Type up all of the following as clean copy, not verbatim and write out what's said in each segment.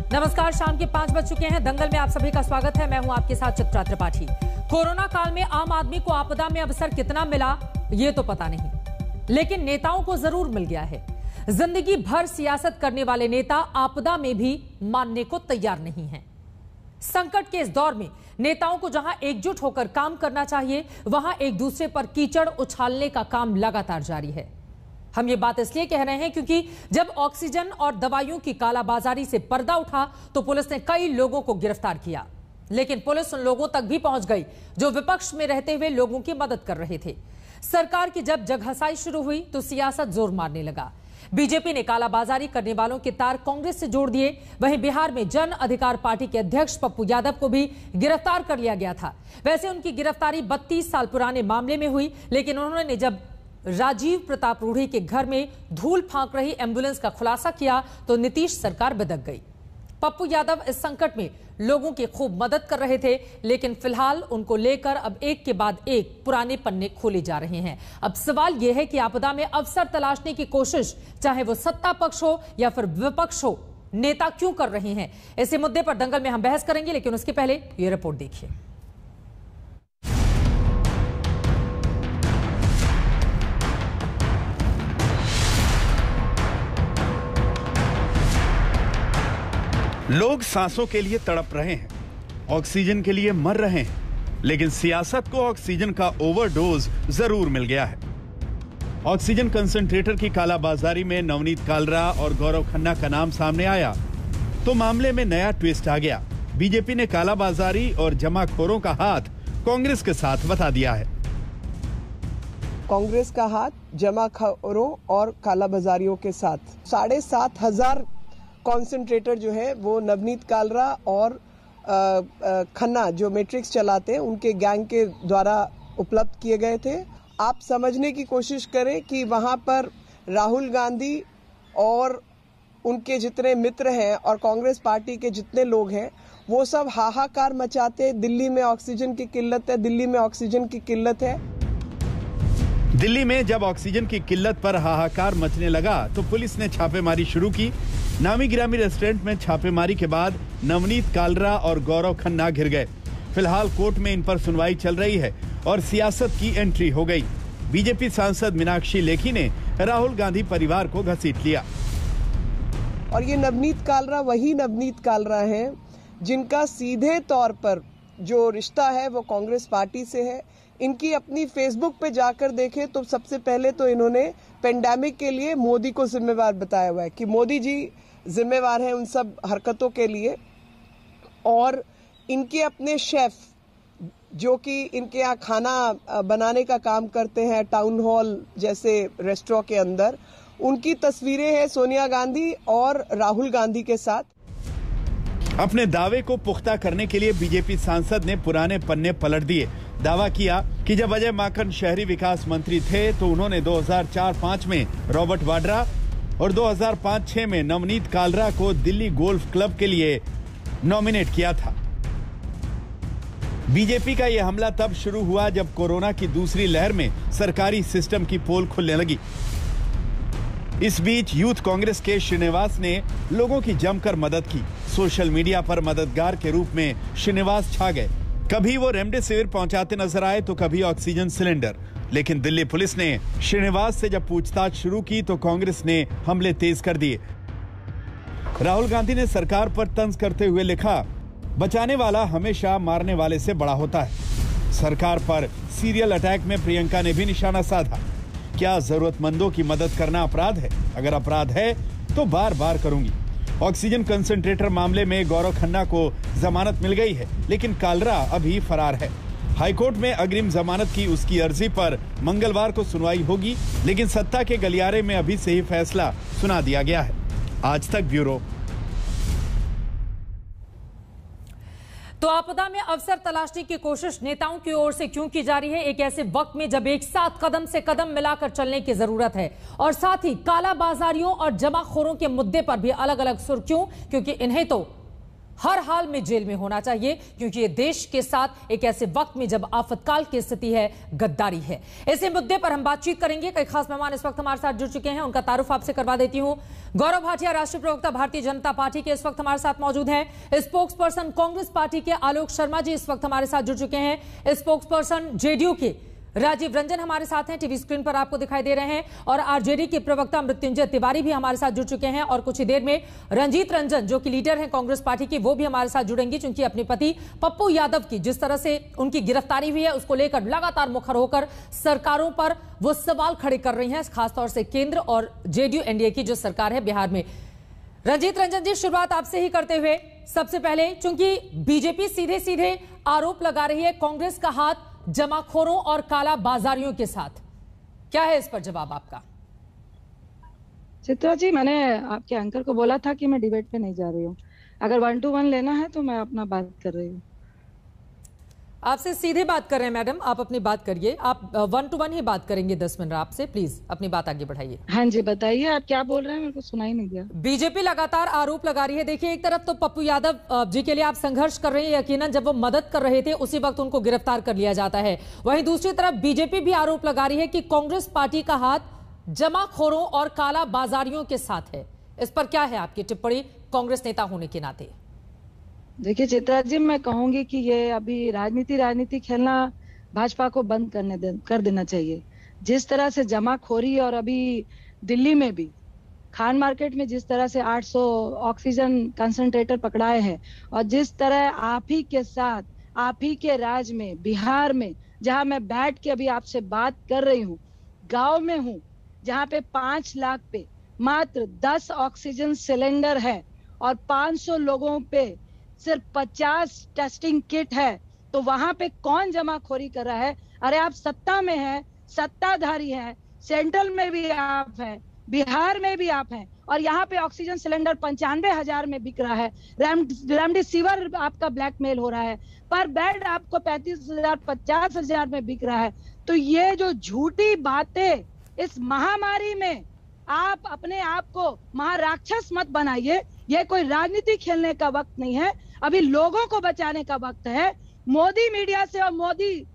नमस्कार, शाम के 5 बज चुके हैं। दंगल में आप सभी का स्वागत है। मैं हूं आपके साथ चित्रा त्रिपाठी। कोरोना काल में आम आदमी को आपदा में अवसर कितना मिला ये तो पता नहीं, लेकिन नेताओं को जरूर मिल गया है। जिंदगी भर सियासत करने वाले नेता आपदा में भी मानने को तैयार नहीं हैं। संकट के इस दौर में नेताओं को जहां एकजुट होकर काम करना चाहिए, वहां एक दूसरे पर कीचड़ उछालने का काम लगातार जारी है। हम ये बात इसलिए कह रहे हैं क्योंकि जब ऑक्सीजन और दवाइयों की कालाबाजारी से पर्दा उठा तो पुलिस ने कई लोगों को गिरफ्तार किया, लेकिन पुलिस उन लोगों तक भी पहुंच गई जो विपक्ष में रहते हुए लोगों की मदद कर रहे थे। सरकार की जब जगहसाई शुरू हुई तो सियासत जोर मारने लगा। बीजेपी ने कालाबाजारी करने वालों के तार कांग्रेस से जोड़ दिए। वहीं बिहार में जन अधिकार पार्टी के अध्यक्ष पप्पू यादव को भी गिरफ्तार कर लिया गया था। वैसे उनकी गिरफ्तारी 32 साल पुराने मामले में हुई, लेकिन उन्होंने जब राजीव प्रताप रूढ़ी के घर में धूल फांक रही एम्बुलेंस का खुलासा किया तो नीतीश सरकार बदक गई। पप्पू यादव इस संकट में लोगों की खूब मदद कर रहे थे, लेकिन फिलहाल उनको लेकर अब एक के बाद एक पुराने पन्ने खोले जा रहे हैं। अब सवाल यह है कि आपदा में अवसर तलाशने की कोशिश, चाहे वो सत्ता पक्ष हो या फिर विपक्ष हो, नेता क्यों कर रहे हैं? इसी मुद्दे पर दंगल में हम बहस करेंगे, लेकिन उसके पहले ये रिपोर्ट देखिए। लोग सांसों के लिए तड़प रहे हैं, ऑक्सीजन के लिए मर रहे हैं, लेकिन सियासत को ऑक्सीजन का ओवरडोज जरूर मिल गया है। ऑक्सीजन कंसंट्रेटर की कालाबाजारी में नवनीत कालरा और गौरव खन्ना का नाम सामने आया तो मामले में नया ट्विस्ट आ गया। बीजेपी ने कालाबाजारी और जमाखोरों का हाथ कांग्रेस के साथ बता दिया है। कांग्रेस का हाथ जमाखोरों और कालाबाजारियों के साथ 7,500 कॉन्सेंट्रेटर जो है वो नवनीत कालरा और खन्ना जो मैट्रिक्स चलाते हैं उनके गैंग के द्वारा उपलब्ध किए गए थे। आप समझने की कोशिश करें कि वहां पर राहुल गांधी और उनके जितने मित्र हैं और कांग्रेस पार्टी के जितने लोग हैं वो सब हाहाकार मचाते, दिल्ली में ऑक्सीजन की किल्लत है, दिल्ली में ऑक्सीजन की किल्लत है। दिल्ली में जब ऑक्सीजन की किल्लत पर हाहाकार मचने लगा तो पुलिस ने छापेमारी शुरू की। नामी गिरामी रेस्टोरेंट में छापेमारी के बाद नवनीत कालरा और गौरव खन्ना घिर गए। फिलहाल कोर्ट में इन पर सुनवाई चल रही है और सियासत की एंट्री हो गई। बीजेपी सांसद मीनाक्षी लेखी ने राहुल गांधी परिवार को घसीट लिया। और ये नवनीत कालरा वही नवनीत कालरा हैं जिनका सीधे तौर पर जो रिश्ता है वो कांग्रेस पार्टी से है। इनकी अपनी फेसबुक पे जाकर देखें तो सबसे पहले तो इन्होंने पेंडेमिक के लिए मोदी को जिम्मेवार बताया हुआ है कि मोदी जी जिम्मेवार हैं उन सब हरकतों के लिए। और इनके अपने शेफ जो कि इनके यहाँ खाना बनाने का काम करते हैं टाउन हॉल जैसे रेस्टोरेंट के अंदर, उनकी तस्वीरें हैं सोनिया गांधी और राहुल गांधी के साथ। अपने दावे को पुख्ता करने के लिए बीजेपी सांसद ने पुराने पन्ने पलट दिए। दावा किया कि जब अजय माकन शहरी विकास मंत्री थे तो उन्होंने 2004-05 में रॉबर्ट वाड्रा और 2005-06 में नवनीत कालरा को दिल्ली गोल्फ क्लब के लिए नॉमिनेट किया था। बीजेपी का यह हमला तब शुरू हुआ जब कोरोना की दूसरी लहर में सरकारी सिस्टम की पोल खुलने लगी। इस बीच यूथ कांग्रेस के श्रीनिवास ने लोगों की जमकर मदद की। सोशल मीडिया पर मददगार के रूप में श्रीनिवास छा गए। कभी वो रेमडेसिविर पहुंचाते नजर आए तो कभी ऑक्सीजन सिलेंडर। लेकिन दिल्ली पुलिस ने श्रीनिवास से जब पूछताछ शुरू की तो कांग्रेस ने हमले तेज कर दिए। राहुल गांधी ने सरकार पर तंज करते हुए लिखा, बचाने वाला हमेशा मारने वाले से बड़ा होता है। सरकार पर सीरियल अटैक में प्रियंका ने भी निशाना साधा। क्या जरूरतमंदों की मदद करना अपराध है? अगर अपराध है तो बार बार करूंगी। ऑक्सीजन कंसंट्रेटर मामले में गौरव खन्ना को जमानत मिल गई है, लेकिन कालरा अभी फरार है। हाईकोर्ट में अग्रिम जमानत की उसकी अर्जी पर मंगलवार को सुनवाई होगी, लेकिन सत्ता के गलियारे में अभी से ही फैसला सुना दिया गया है। आज तक ब्यूरो। तो आपदा में अवसर तलाशने की कोशिश नेताओं की ओर से क्यों की जा रही है? एक ऐसे वक्त में जब एक साथ कदम से कदम मिलाकर चलने की जरूरत है, और साथ ही कालाबाजारियों और जमाखोरों के मुद्दे पर भी अलग अलग सुर्खियों, क्योंकि इन्हें तो हर हाल में जेल में होना चाहिए, क्योंकि ये देश के साथ एक ऐसे वक्त में जब आफतकाल की स्थिति है, गद्दारी है। इसी मुद्दे पर हम बातचीत करेंगे। कई खास मेहमान इस वक्त हमारे साथ जुड़ चुके हैं, उनका तारुफ आपसे करवा देती हूं। गौरव भाटिया, राष्ट्रीय प्रवक्ता भारतीय जनता पार्टी के, इस वक्त हमारे साथ मौजूद हैं। स्पोक्स पर्सन कांग्रेस पार्टी के आलोक शर्मा जी इस वक्त हमारे साथ जुड़ चुके हैं। स्पोक्स पर्सन जेडीयू के राजीव रंजन हमारे साथ हैं, टीवी स्क्रीन पर आपको दिखाई दे रहे हैं। और आरजेडी के प्रवक्ता मृत्युंजय तिवारी भी हमारे साथ जुड़ चुके हैं। और कुछ ही देर में रंजीत रंजन, जो कि लीडर हैं कांग्रेस पार्टी के, वो भी हमारे साथ जुड़ेंगे, क्योंकि अपने पति पप्पू यादव की जिस तरह से उनकी गिरफ्तारी हुई है, उसको लेकर लगातार मुखर होकर सरकारों पर वो सवाल खड़े कर रही हैं, खासतौर से केंद्र और जेडीयू एनडीए की जो सरकार है बिहार में। रंजीत रंजन जी, शुरुआत आपसे ही करते हुए, सबसे पहले चूंकि बीजेपी सीधे सीधे आरोप लगा रही है कांग्रेस का हाथ जमाखोरों और काला बाजारियों के साथ, क्या है इस पर जवाब आपका? चित्रा जी, मैंने आपके एंकर को बोला था कि मैं डिबेट पे नहीं जा रही हूँ। अगर 1 to 1 लेना है तो मैं अपना बात कर रही हूँ। आपसे सीधे बात कर रहे हैं मैडम, आप अपनी बात करिए। आप 1 to 1 ही बात करेंगे 10 मिनट आपसे, प्लीज अपनी बात आगे बढ़ाइए। हाँ जी, बताइए आप क्या बोल रहे हैं, मेरे को सुनाई नहीं दिया। बीजेपी लगातार आरोप लगा रही है। देखिए, एक तरफ तो पप्पू यादव जी के लिए आप संघर्ष कर रहे हैं, यकीनन जब वो मदद कर रहे थे उसी वक्त उनको गिरफ्तार कर लिया जाता है। वहीं दूसरी तरफ बीजेपी भी आरोप लगा रही है कि कांग्रेस पार्टी का हाथ जमाखोरों और काला बाजारियों के साथ है। इस पर क्या है आपकी टिप्पणी कांग्रेस नेता होने के नाते? देखिए चित्रा जी, मैं कहूंगी कि ये अभी राजनीति खेलना भाजपा को बंद कर देना चाहिए। जिस तरह से जमाखोरी, और अभी दिल्ली में भी खान मार्केट में जिस तरह से 800 ऑक्सीजन कंसंट्रेटर पकड़ाए हैं, और जिस तरह आप ही के साथ, आप ही के राज में, बिहार में, जहां मैं बैठ के अभी आपसे बात कर रही हूँ, गांव में हूँ, जहां पे 5 लाख पे मात्र 10 ऑक्सीजन सिलेंडर है और 500 लोगों पे सिर्फ 50 टेस्टिंग किट है, तो वहां पे कौन जमाखोरी कर रहा है? अरे आप सत्ता में हैं, सत्ताधारी हैं, सेंट्रल में भी आप हैं, बिहार में भी आप हैं, और यहाँ पे ऑक्सीजन सिलेंडर 95,000 में बिक रहा है। रेमडेसिविर आपका ब्लैकमेल हो रहा है, पर बेड आपको 35,000 50,000 में बिक रहा है। तो ये जो झूठी बातें, इस महामारी में आप अपने आप को महाराक्षस मत बनाइए। ये कोई राजनीति खेलने का वक्त नहीं है, अभी लोगों को बचाने का वक्त है। मोदी मीडिया से और मोदी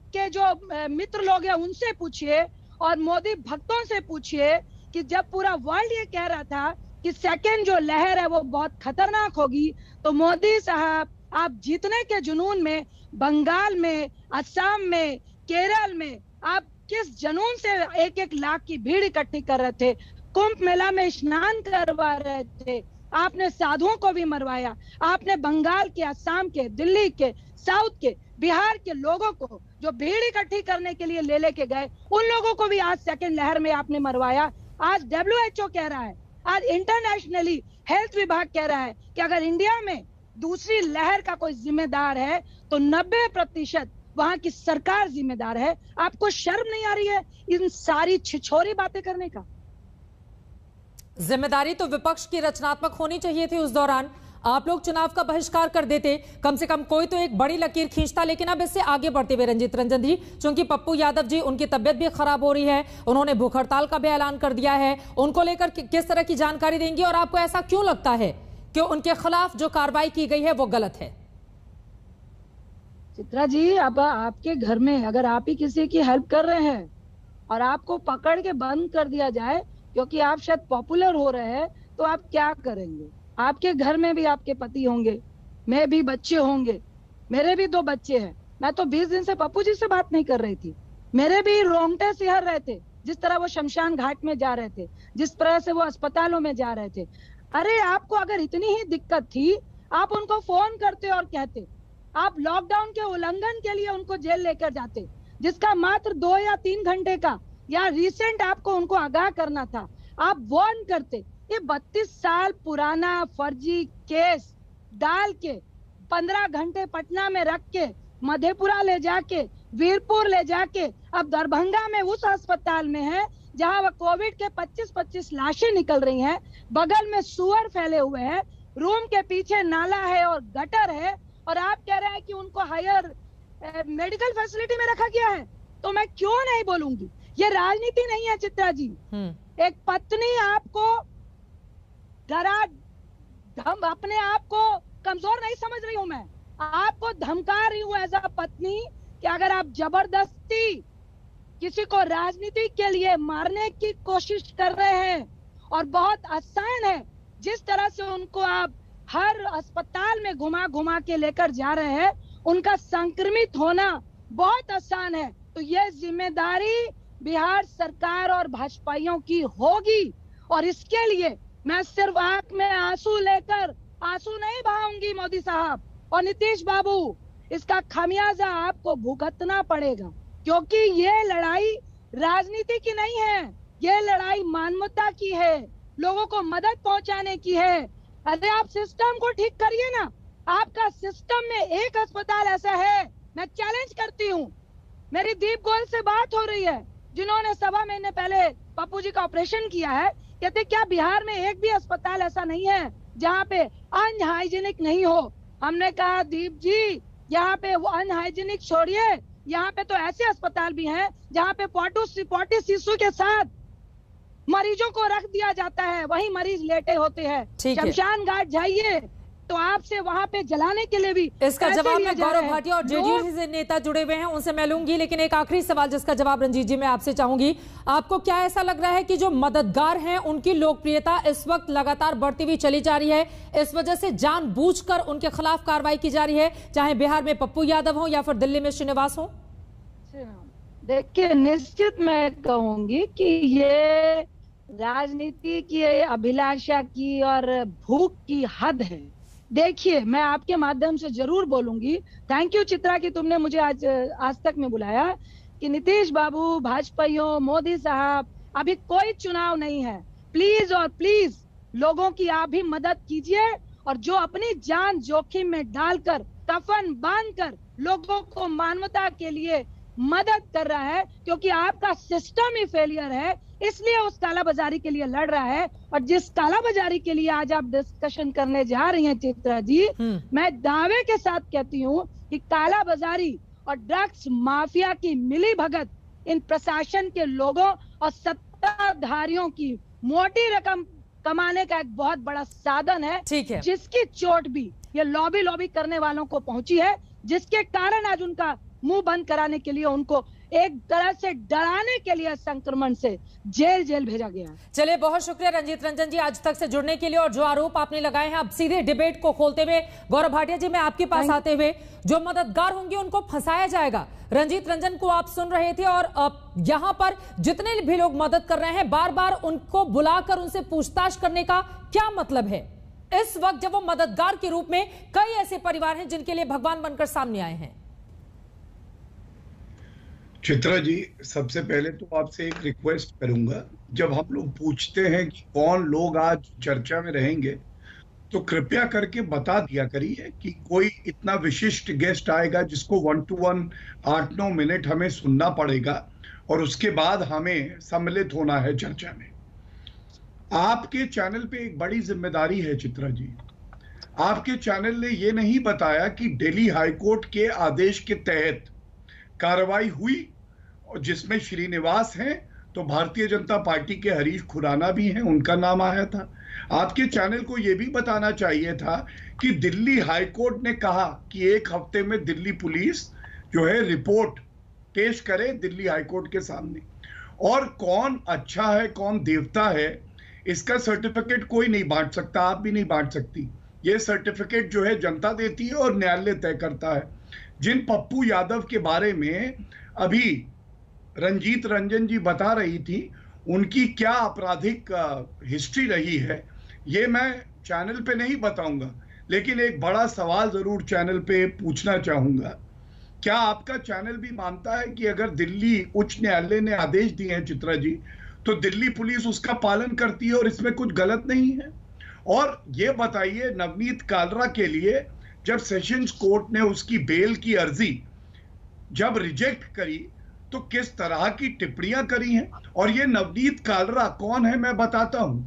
के जो मित्र लोग हैं उनसे पूछिए, और मोदी भक्तों से पूछिए कि जब पूरा वर्ल्ड ये कह रहा था कि सेकेंड जो लहर है वो बहुत खतरनाक होगी, तो मोदी साहब आप जीतने के जुनून में बंगाल में, असम में, केरल में आप किस जुनून से 1-1 लाख की भीड़ इकट्ठी कर रहे थे, कुंभ मेला में स्नान करवा रहे थे, आपने साधुओं को भी मरवाया, आपने बंगाल के, असम के, दिल्ली के, साउथ के, बिहार के लोगों को जो भीड़ इकट्ठी करने के लिए लेके गए, उन लोगों को भी आज सेकंड लहर में आपने मरवाया। आज WHO कह रहा है, आज इंटरनेशनली हेल्थ विभाग कह रहा है कि अगर इंडिया में दूसरी लहर का कोई जिम्मेदार है तो 90% वहां की सरकार जिम्मेदार है। आपको शर्म नहीं आ रही है इन सारी छिछोरी बातें करने का? जिम्मेदारी तो विपक्ष की रचनात्मक होनी चाहिए थी उस दौरान। आप लोग चुनाव का बहिष्कार कर देते, कम से कम कोई तो एक बड़ी लकीर खींचता। लेकिन अब इससे आगे बढ़ते हुए रंजीत रंजन जी, क्योंकि पप्पू यादव जी, उनकी तबियत भी खराब हो रही है, उन्होंने भूख हड़ताल का भी ऐलान कर दिया है, उनको लेकर किस तरह की जानकारी देंगी, और आपको ऐसा क्यों लगता है कि उनके खिलाफ जो कार्रवाई की गई है वो गलत है? चित्रा जी, अब आपके घर में अगर आप ही किसी की हेल्प कर रहे हैं और आपको पकड़ के बंद कर दिया जाए क्योंकि आप शायद पॉपुलर हो रहे हैं, तो आप क्या करेंगे? आपके घर में भी आपके पति होंगे, मैं भी, बच्चे होंगे, मेरे भी 2 बच्चे हैं। मैं तो 20 दिन से पप्पू जी से बात नहीं कर रही थी, मेरे भी रोंगटे सिहर रहे थे जिस तरह वो शमशान घाट में जा रहे थे, जिस तरह से वो अस्पतालों में जा रहे थे। अरे आपको अगर इतनी ही दिक्कत थी, आप उनको फोन करते और कहते, आप लॉकडाउन के उल्लंघन के लिए उनको जेल लेकर जाते, जिसका मात्र 2 या 3 घंटे का या रिसेंट आपको उनको आगाह करना था, आप वार्न करते। ये 32 साल पुराना फर्जी केस डाल के 15 घंटे पटना में रख के, मधेपुरा ले जाके, वीरपुर ले जाके, अब दरभंगा में उस अस्पताल में है जहां वह कोविड के 25-25 लाशें निकल रही हैं, बगल में सुअर फैले हुए हैं, रूम के पीछे नाला है और गटर है, और आप कह रहे हैं कि उनको हायर मेडिकल फैसिलिटी में रखा गया है। तो मैं क्यों नहीं बोलूंगी? ये राजनीति नहीं है चित्रा जी। एक पत्नी आपको अपने आप को कमजोर नहीं समझ रही हूँ मैं, आपको धमका रही हूँ एज अ पत्नी कि अगर आप जबरदस्ती किसी को राजनीति के लिए मारने की कोशिश कर रहे हैं, और बहुत आसान है जिस तरह से उनको आप हर अस्पताल में घुमा घुमा के लेकर जा रहे हैं, उनका संक्रमित होना बहुत आसान है। तो ये जिम्मेदारी बिहार सरकार और भाजपाइयों की होगी, और इसके लिए मैं सिर्फ आंख में आंसू लेकर आंसू नहीं बहाऊंगी मोदी साहब और नीतीश बाबू, इसका खामियाजा आपको भुगतना पड़ेगा, क्योंकि ये लड़ाई राजनीति की नहीं है, ये लड़ाई मानवता की है, लोगों को मदद पहुंचाने की है। अरे आप सिस्टम को ठीक करिए ना, आपका सिस्टम में एक अस्पताल ऐसा है, मैं चैलेंज करती हूँ, मेरी दीप गोयल से बात हो रही है जिन्होंने 1.25 महीने पहले पप्पू जी का ऑपरेशन किया है, कहते क्या बिहार में एक भी अस्पताल ऐसा नहीं है जहाँ पे अनहाइजीनिक नहीं हो। हमने कहा दीप जी यहाँ पे वो अनहाइजीनिक छोड़िए, यहाँ पे तो ऐसे अस्पताल भी हैं जहाँ पे पॉटी शिशु के साथ मरीजों को रख दिया जाता है, वही मरीज लेटे होते हैं। शमशान घाट जाइए तो आपसे वहाँ पे जलाने के लिए भी इसका जवाब मैं गौरव भाटिया और जेडीयू से नेता जुड़े हुए हैं उनसे मैं लूंगी, लेकिन एक आखिरी सवाल जिसका जवाब रंजीत जी मैं आपसे चाहूंगी, आपको क्या ऐसा लग रहा है कि जो मददगार हैं उनकी लोकप्रियता इस वक्त लगातार बढ़ती हुई चली जा रही है, इस वजह से जानबूझकर उनके खिलाफ कार्रवाई की जा रही है, चाहे बिहार में पप्पू यादव हो या फिर दिल्ली में श्रीनिवास हो? देखिए, निश्चित मैं कहूंगी कि ये राजनीति की अभिलाषा की और भूख की हद है। देखिए, मैं आपके माध्यम से जरूर बोलूंगी, थैंक यू चित्रा कि तुमने मुझे आज तक में बुलाया, कि नीतीश बाबू, भाजपाइयों, मोदी साहब, अभी कोई चुनाव नहीं है, प्लीज और प्लीज लोगों की आप भी मदद कीजिए, और जो अपनी जान जोखिम में डालकर कफन बांधकर लोगों को मानवता के लिए मदद कर रहा है, क्योंकि आपका सिस्टम ही फेलियर है, इसलिए उस कालाबाजारी के लिए लड़ रहा है। और जिस कालाबाजारी के लिए आज आप डिस्कशन करने जा रही हैं चित्रा जी, मैं दावे के साथ कहती हूँ कि कालाबाजारी और ड्रग्स माफिया की मिली भगत इन प्रशासन के लोगों और सत्ताधारियों की मोटी रकम कमाने का एक बहुत बड़ा साधन है, जिसकी चोट भी ये लॉबी करने वालों को पहुंची है, जिसके कारण आज उनका मुंह बंद कराने के लिए उनको एक तरह से डराने के लिए संक्रमण से जेल भेजा गया। चलिए, बहुत शुक्रिया रंजीत रंजन जी आज तक से जुड़ने के लिए, और जो आरोप आपने लगाए हैं अब सीधे डिबेट को खोलते हुए गौरव भाटिया जी मैं आपके पास आते हुए, जो मददगार होंगे उनको फंसाया जाएगा। रंजीत रंजन को आप सुन रहे थे, और यहाँ पर जितने भी लोग मदद कर रहे हैं बार बार उनको बुलाकर उनसे पूछताछ करने का क्या मतलब है इस वक्त जब वो मददगार के रूप में कई ऐसे परिवार हैं जिनके लिए भगवान बनकर सामने आए हैं? चित्रा जी, सबसे पहले तो आपसे एक रिक्वेस्ट करूंगा, जब हम लोग पूछते हैं कि कौन लोग आज चर्चा में रहेंगे, तो कृपया करके बता दिया करिए कि कोई इतना विशिष्ट गेस्ट आएगा जिसको 1 to 1 8-9 मिनट हमें सुनना पड़ेगा और उसके बाद हमें सम्मिलित होना है चर्चा में। आपके चैनल पे एक बड़ी जिम्मेदारी है चित्रा जी। आपके चैनल ने ये नहीं बताया कि दिल्ली हाईकोर्ट के आदेश के तहत कार्रवाई हुई, और जिसमें श्रीनिवास हैं तो भारतीय जनता पार्टी के हरीश खुराना भी हैं, उनका नाम आया था। आपके चैनल को यह भी बताना चाहिए था कि दिल्ली हाईकोर्ट ने कहा कि 1 हफ्ते में दिल्ली पुलिस जो है रिपोर्ट पेश करे दिल्ली हाईकोर्ट के सामने, और कौन अच्छा है कौन देवता है इसका सर्टिफिकेट कोई नहीं बांट सकता, आप भी नहीं बांट सकती। ये सर्टिफिकेट जो है जनता देती है और न्यायालय तय करता है। जिन पप्पू यादव के बारे में अभी रंजीत रंजन जी बता रही थी, उनकी क्या आपराधिक हिस्ट्री रही है, ये मैं चैनल पे नहीं बताऊंगा, लेकिन एक बड़ा सवाल जरूर चैनल पे पूछना चाहूंगा। क्या आपका चैनल भी मानता है कि अगर दिल्ली उच्च न्यायालय ने आदेश दिए हैं चित्रा जी, तो दिल्ली पुलिस उसका पालन करती है और इसमें कुछ गलत नहीं है? और ये बताइए, नवनीत कालरा के लिए जब सेशंस कोर्ट ने उसकी बेल की अर्जी जब रिजेक्ट करी तो किस तरह की टिप्पणियां करी हैं। और ये नवनीत कालरा कौन है मैं बताता हूं।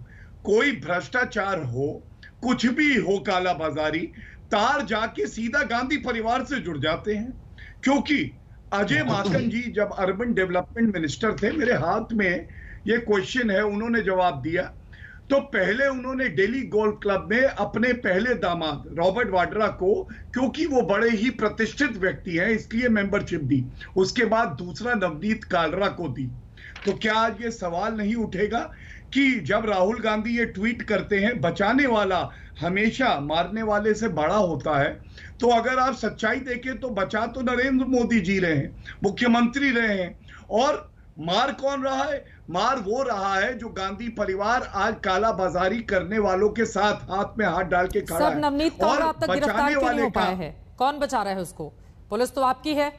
कोई भ्रष्टाचार हो, कुछ भी हो, कालाबाजारी, तार जाके सीधा गांधी परिवार से जुड़ जाते हैं। क्योंकि अजय माकन जी जब अर्बन डेवलपमेंट मिनिस्टर थे, मेरे हाथ में ये क्वेश्चन है, उन्होंने जवाब दिया, तो पहले उन्होंने दिल्ली गोल्फ क्लब में अपने पहले दामाद रॉबर्ट वाड्रा को, क्योंकि वो बड़े ही प्रतिष्ठित व्यक्ति हैं, इसलिए मेंबरशिप दी। उसके बाद दूसरा नवनीत कालरा को दी। तो क्या आज ये सवाल नहीं उठेगा कि जब राहुल गांधी ये ट्वीट करते हैं बचाने वाला हमेशा मारने वाले से बड़ा होता है, तो अगर आप सच्चाई देखें तो बचा तो नरेंद्र मोदी जी रहे हैं, मुख्यमंत्री रहे हैं, और मार कौन रहा है? मार वो रहा है जो गांधी परिवार आज काला बाजारी करने वालों के साथ हाथ में हाथ डाल के खड़ा है। नवनीत कालरा अब तक गिरफ्तार क्यों नहीं हो पाया है? कौन बचा रहा है उसको? पुलिस तो आपकी है।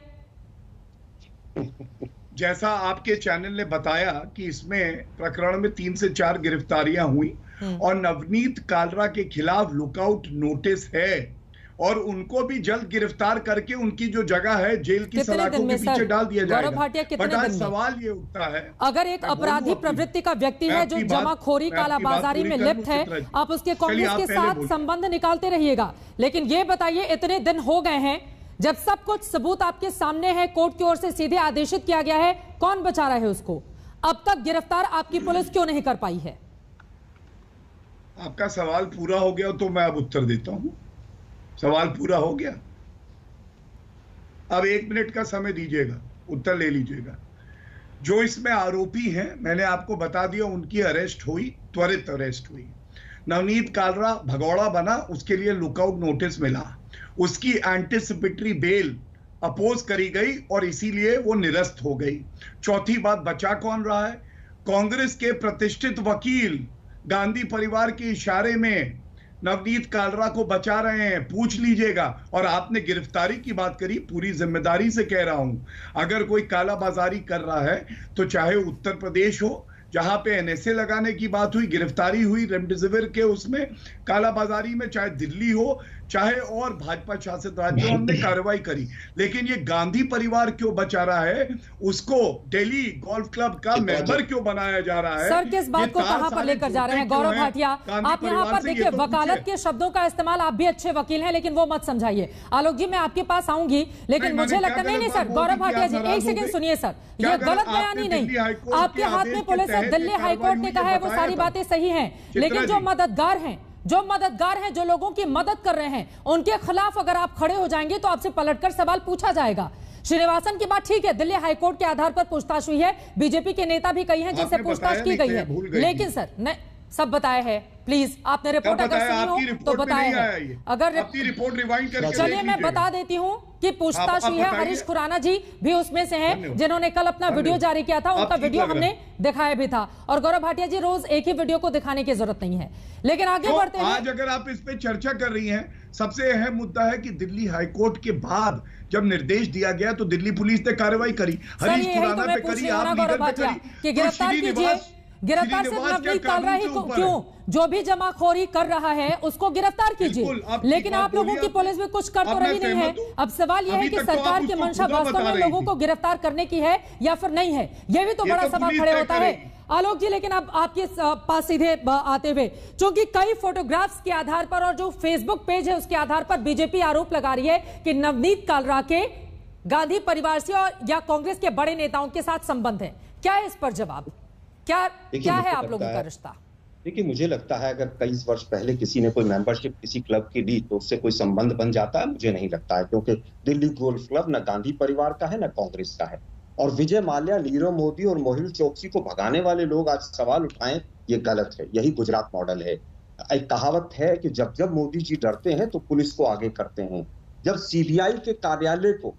जैसा आपके चैनल ने बताया कि इसमें प्रकरण में 3 से 4 गिरफ्तारियां हुई और नवनीत कालरा के खिलाफ लुकआउट नोटिस है, और उनको भी जल्द गिरफ्तार करके उनकी जो जगह है जेल की सलाखों के पीछे डाल दिया जाएगा। गौरव भाटिया, कितने दिन में? सवाल ये उठता है, अगर एक अपराधी प्रवृत्ति का व्यक्ति है जो जमाखोरी कालाबाजारी में लिप्त है, आप उसके कांग्रेस के साथ संबंध निकालते रहिएगा, लेकिन ये बताइए इतने दिन हो गए हैं, जब सब कुछ सबूत आपके सामने है, कोर्ट की ओर से सीधे आदेशित किया गया है, कौन बचा रहा है उसको? अब तक गिरफ्तार आपकी पुलिस क्यों नहीं कर पाई है? आपका सवाल पूरा हो गया तो मैं अब उत्तर देता हूं। सवाल पूरा हो गया, अब 1 मिनट का समय दीजिएगा, उत्तर ले लीजिएगा। जो इसमें आरोपी हैं मैंने आपको बता दिया, उनकी अरेस्ट हुई, त्वरित अरेस्ट हुई। नवनीत कालरा भगौड़ा बना, उसके लिए लुकआउट नोटिस मिला, उसकी एंटिसिपेटरी बेल अपोज करी गई और इसीलिए वो निरस्त हो गई। चौथी बात, बचा कौन रहा है? कांग्रेस के प्रतिष्ठित वकील गांधी परिवार के इशारे में नवनीत कालरा को बचा रहे हैं, पूछ लीजिएगा। और आपने गिरफ्तारी की बात करी, पूरी जिम्मेदारी से कह रहा हूं, अगर कोई कालाबाजारी कर रहा है तो चाहे उत्तर प्रदेश हो जहां पे एनएसए लगाने की बात हुई, गिरफ्तारी हुई रेमडेसिविर के उसमें कालाबाजारी में, चाहे दिल्ली हो चाहे और भाजपा शासित राज्यों, हमने कार्रवाई करी। लेकिन ये गांधी परिवार क्यों बचा रहा है? उसको दिल्ली गोल्फ क्लब का मेंबर क्यों बनाया जा रहा है? सर, किस बात को कहां पर लेकर जा रहे हैं गौरव भाटिया? आप यहां पर देखिए, वकालत के शब्दों का इस्तेमाल, आप भी अच्छे वकील हैं लेकिन वो मत समझाइए। आलोक जी, मैं आपके पास आऊंगी, लेकिन मुझे लगता नहीं सर, गौरव भाटिया जी एक सेकंड सुनिए सर, ये गलत बयानी नहीं, आपके हाथ में पुलिस है, दिल्ली हाईकोर्ट ने कहा है वो सारी बातें सही हैं, लेकिन जो मददगार हैं, जो लोगों की मदद कर रहे हैं, उनके खिलाफ अगर आप खड़े हो जाएंगे तो आपसे पलटकर सवाल पूछा जाएगा। श्रीनिवासन की बात ठीक है, दिल्ली हाईकोर्ट के आधार पर पूछताछ हुई है, बीजेपी के नेता भी कई हैं जिनसे पूछताछ की गई है, लेकिन सर ने सब बताया है। प्लीज आपने रिपोर्ट अगर सुनी हो तो बताएं, अगर आपकी रिपोर्ट रिवाइंड करके चलिए मैं बता देती हूं कि पूछताछ हुई है। हरीश खुराना जी भी उसमें से हैं जिन्होंने कल अपना वीडियो जारी किया था, उनका वीडियो हमने दिखाया भी था। और गौरव भाटिया जी, रोज एक ही वीडियो को दिखाने की जरूरत नहीं है, लेकिन आगे बढ़ते हैं। आज अगर आप इस पे चर्चा कर रही हैं, सबसे अहम मुद्दा है कि दिल्ली हाईकोर्ट के बाद जब निर्देश दिया गया तो दिल्ली पुलिस ने कार्रवाई करी, हरीश खुराना पे करी, आप लीडर पे करी, गिरफ्तार कीजिए। गिरफ्तार सिर्फ नवनीत कालरा ही को क्यों, जो भी जमाखोरी कर रहा है उसको गिरफ्तार कीजिए, लेकिन आप लोगों की पुलिस भी कुछ कर तो रही नहीं है। अब सवाल यह है कि सरकार की मंशा वास्तव में लोगों को गिरफ्तार करने की है या फिर नहीं है, यह भी तो बड़ा सवाल खड़े होता है। आलोक जी, लेकिन अब आपके पास सीधे आते हुए, क्योंकि कई फोटोग्राफ्स के आधार पर और जो फेसबुक पेज है उसके आधार पर बीजेपी आरोप लगा रही है कि नवनीत कालरा के गांधी परिवार से और या कांग्रेस के बड़े नेताओं के साथ संबंध है। क्या है इस पर जवाब? क्या है आप लोगों का रिश्ता? देखिए, मुझे लगता है अगर 23 वर्ष पहले किसी ने कोई मेंबरशिप किसी क्लब की ली तो उससे कोई संबंध बन जाता है, मुझे नहीं लगता है, क्योंकि दिल्ली गोल्फ क्लब न गांधी परिवार का है न कांग्रेस का है। और विजय माल्या, नीरव मोदी और मोहिल चोकसी को भगाने वाले लोग आज सवाल उठाएं, ये गलत है। यही गुजरात मॉडल है। एक कहावत है कि जब जब मोदी जी डरते हैं तो पुलिस को आगे करते हैं। जब सीबीआई के कार्यालय को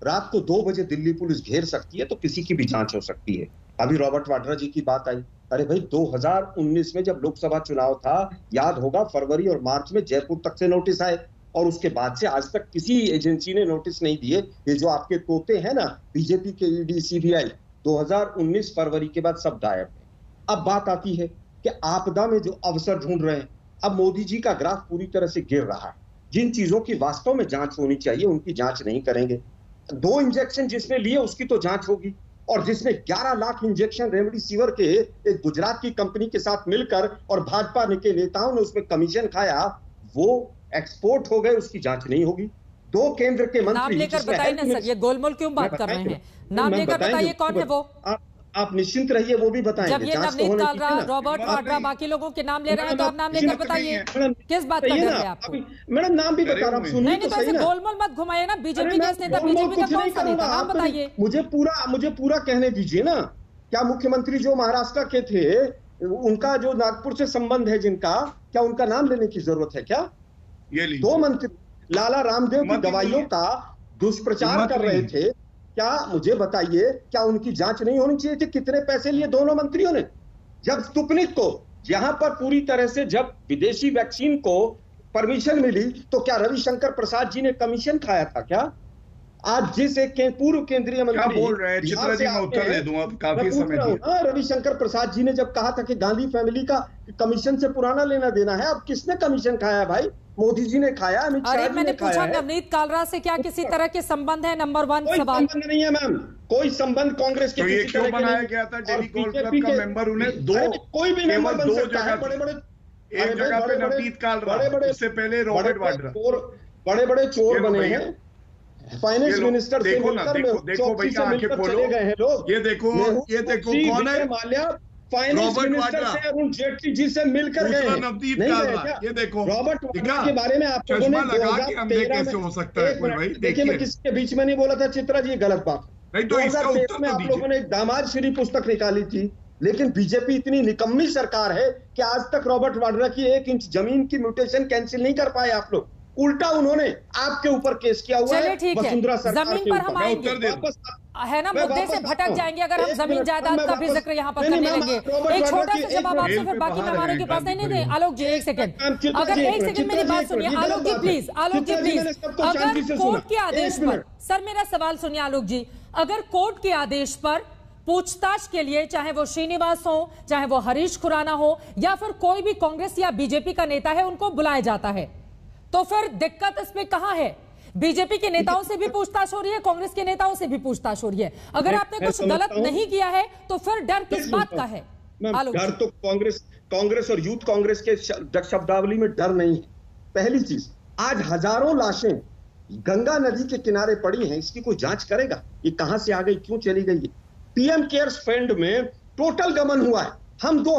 रात को 2 बजे दिल्ली पुलिस घेर सकती है तो किसी की भी जांच हो सकती है। अभी रॉबर्ट वाड्रा जी की बात आई, अरे भाई 2019 में जब लोकसभा चुनाव था, याद होगा, फरवरी और मार्च में जयपुर तक से नोटिस आए और उसके बाद से आज तक किसी एजेंसी ने नोटिस नहीं दिए। ये जो आपके तोते हैं ना, बीजेपी के ईडी, सीबीआई, 2019 फरवरी के बाद सब गायब है। अब बात आती है कि आपदा में जो अवसर ढूंढ रहे हैं, अब मोदी जी का ग्राफ पूरी तरह से गिर रहा है। जिन चीजों की वास्तव में जांच होनी चाहिए उनकी जांच नहीं करेंगे। 2 इंजेक्शन जिसने लिए उसकी तो जांच होगी, और जिसने 11 लाख इंजेक्शन रेमडेसिविर के एक गुजरात की कंपनी के साथ मिलकर और भाजपा के नेताओं ने उसमें कमीशन खाया, वो एक्सपोर्ट हो गए, उसकी जांच नहीं होगी। 2 केंद्र के मंत्री, नाम लेकर बताइए ना सर, ये गोलमोल क्यों बात कर रहे हैं? नाम लेकर बताइए कौन है वो? आप निश्चिंत रहिए, वो भी बताएंगे। जब ये नवनीत कालरा, रॉबर्ट वाड्रा, बाकी लोगों के नाम ले रहे हैं तो आप नाम लेकर बताइए किस बात का डर है आपको? मैडम नाम भी बता रहा हूँ, सुनिए नहीं तो ऐसे गोलमोल मत घुमाइए ना। बीजेपी के नेता बीजेपी का कौन सा नेता, नाम बताइए। मुझे पूरा कहने दीजिए ना। क्या मुख्यमंत्री जो महाराष्ट्र के थे, उनका जो नागपुर से संबंध है जिनका, क्या उनका नाम लेने की जरूरत है क्या? ये दो मंत्री लाला रामदेव की दवाइयों का दुष्प्रचार कर रहे थे, क्या मुझे बताइए, क्या उनकी जांच नहीं होनी चाहिए थी? कितने पैसे लिए दोनों मंत्रियों ने? जब स्पुतनिक को यहां पर पूरी तरह से जब विदेशी वैक्सीन को परमिशन मिली, तो क्या रविशंकर प्रसाद जी ने कमीशन खाया था क्या? आज जिस एक पूर्व केंद्रीय मंत्री क्या बोल रहे हैं चित्रा जी, मैं उत्तर दे दूंगा, काफी समय दिया। रविशंकर प्रसाद जी ने जब कहा था कि गांधी फैमिली का कमीशन से पुराना लेना देना है, अब किसने कमीशन खाया भाई? मोदी जी ने खाया, अमित शाह जी ने खाया। मैंने पूछा नवनीत कालरा से क्या किसी तरह के संबंध है? नंबर 1 सवाल। संबंध नहीं है मैम, कोई संबंध कांग्रेस के। तो ये क्यों बनाया गया था दिल्ली गोल्फ क्लब का मेंबर? उन्हें कोई भी मेंबर बन सकता है। बड़े-बड़े एक जगह पे नवनीत कालरा, उससे पहले रॉबर्ट वाड्रा, बड़े-बड़े चोर बने हैं। फाइनेंस मिनिस्टर से मिलकर देखो भैया, आंखें खोलो, गए हैं लोग। ये देखो कौन है? माल्या फाइनेंस मिनिस्टर से अरुण जेटली जी से मिलकर गए। नवनीत कालरा, ये देखो रॉबर्ट वाड्रा के बारे में आप लोगों ने 2013 कैसे हो सकता है कोई भाई? देखिए, मैं किसी के बीच में नहीं बोला था चित्रा जी, गलत बात नहीं। तो इसका उत्तर में आप लोगों ने एक दामाद श्री पुस्तक निकाली थी, लेकिन बीजेपी इतनी निकम्मी सरकार है कि आज तक रॉबर्ट वाड्रा की 1 इंच जमीन की म्यूटेशन कैंसिल नहीं कर पाए आप लोग। उल्टा उन्होंने आपके ऊपर केस किया हुआ है। वसुंधरा सरकार जमीन पर हम आएंगे है ना, मुद्दे से भटक जाएंगे अगर हम जमीन जायदाद का भी जिक्र यहाँ पर करने लगे। एक छोटा सा जवाब आपसे, फिर बाकी मेहमानों के पास। नहीं आलोक जी, 1 सेकंड, अगर 1 सेकंड मेरी बात सुनिए। आलोक जी प्लीज, आलोक जी प्लीज, अगर कोर्ट के आदेश पर, सर मेरा सवाल सुनिए आलोक जी, अगर कोर्ट के आदेश पर पूछताछ के लिए, चाहे वो श्रीनिवास हो, चाहे वो हरीश खुराना हो, या फिर कोई भी कांग्रेस या बीजेपी का नेता है, उनको बुलाया जाता है, तो फिर दिक्कत इसमें कहां है? बीजेपी के नेताओं से भी पूछताछ हो रही है, कांग्रेस के नेताओं से भी पूछताछ हो रही है। अगर आपने कुछ गलत नहीं किया है तो फिर डर किस बात का है? डर तो कांग्रेस और यूथ कांग्रेस के शब्दावली में डर नहीं है। पहली चीज, आज हजारों लाशें गंगा नदी के किनारे पड़ी हैं, इसकी कोई जांच करेगा? ये कहां से आ गई, क्यों चली गई? पीएम केयर्स फंड में टोटल गबन हुआ है।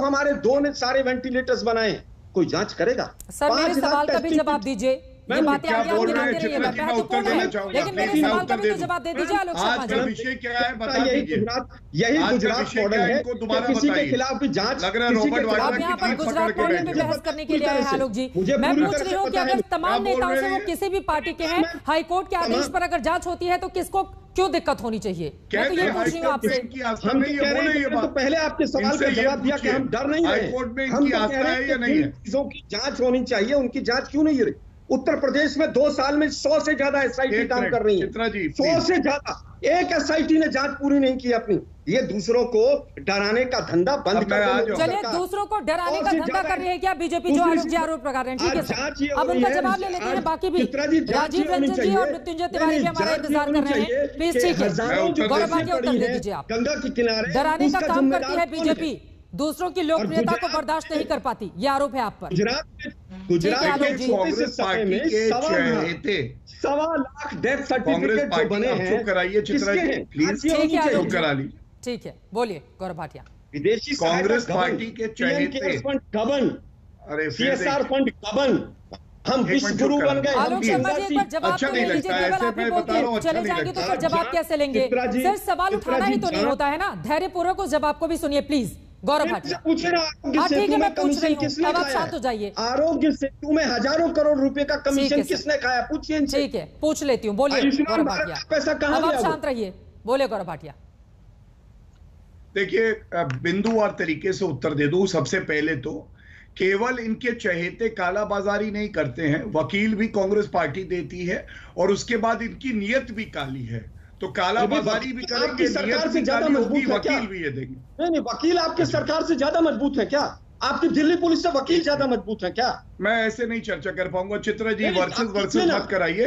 हमारे 2 ने सारे वेंटिलेटर्स बनाए हैं, कोई जांच करेगा? सर मेरे सवाल का भी जवाब दीजिए। ये बातें आगे आप गिनाते रहिए, महत्वपूर्ण है, लेकिन मेरे सवाल का भी तो जवाब दे दीजिए आलोक शर्मा जी। विषय क्या है बता दीजिए। यही गुजरात मॉडल है, किसी के खिलाफ भी जांच। आप यहाँ पर गुजरात मॉडल में बहस करने के लिए आए हैं आलोक जी। मैं पूछ रही हूँ कि अगर तमाम नेताओं से, वो किसी भी पार्टी के हैं, हाईकोर्ट के आदेश पर अगर जांच होती है तो किसको क्यों दिक्कत होनी चाहिए? मैं तो ये पूछ रही हूँ आपसे। हम तो कह रहे हैं, तो पहले आपके सवाल का जवाब दिया कि हम डर नहीं है। हम तो कह रहे हैं कि चीजों की जांच होनी चाहिए, उनकी जांच क्यों नहीं हो रही? उत्तर प्रदेश में 2 साल में 100 से ज्यादा एसआईटी काम कर रही है। 100 से ज्यादा, एक एसआईटी ने जांच पूरी नहीं की अपनी। ये दूसरों को डराने का धंधा बंद कर दो। चलिए, दूसरों को डराने का धंधा कर रही है क्या बीजेपी, जो आलोक जी आरोप लगा रहे हैं? ठीक है सर, अब उनका जवाब ले लेते हैं। बाकी भी राजीव रंजन जी और मृत्युंजय तिवारी भी हमारा इंतजार कर रहे हैं। प्लीज, ठीक है, गौरव भाटिया उत्तर दे दीजिए आप। गंगा के किनारे डराने का काम करती है बीजेपी, दूसरों की लोकप्रियता को बर्दाश्त नहीं कर पाती, ये आरोप है आप पर। गुजरात के कांग्रेस पार्टी के 1.25 लाख डेथ सर्टिफिकेट जो बने हैं, कराइए चित्रा जी प्लीज, करा लीजिए। ठीक है, बोलिए गौरव भाटिया। विदेशी कांग्रेस पार्टी के चहेते गबन, CSR फंड गबन, हम विश्व गुरु बन गए। आलोक शर्मा जी, एक बार जवाब तो ले लीजिए, केवल आप बोल के चले जाएंगे तो फिर जवाब कैसे लेंगे? सिर्फ सवाल उठाना ही तो नहीं होता है ना, धैर्यपूर्वक उस जवाब को भी सुनिए प्लीज। गौरव भाटिया, ठीक है, मैं पूछ रही हूँ, अब आप शांत हो जाइए। आरोग्य सेतु में हजारों करोड़ रुपए का कमीशन किसने खाया, पूछिए। ठीक है, पूछ लेती हूँ, बोलिए गौरव भाटिया। पैसा कहाँ अब आप शांत रहिए, बोले गौरव भाटिया। देखिए, बिंदुवार तरीके से उत्तर दे दूं। सबसे पहले तो केवल इनके चहेते कालाबाजारी नहीं करते हैं, वकील भी कांग्रेस पार्टी देती है, और उसके बाद इनकी नीयत भी काली है। तो कालाबाजारी भी करेंगे, सरकार से ज्यादा मजबूत है क्या? वकील भी ये देंगे। नहीं, वकील आपके सरकार से ज्यादा मजबूत है क्या? आपकी दिल्ली पुलिस से वकील ज्यादा मजबूत है क्या? मैं ऐसे नहीं चर्चा कर पाऊंगा। चित्रा जी वर्सेस मत कराइए,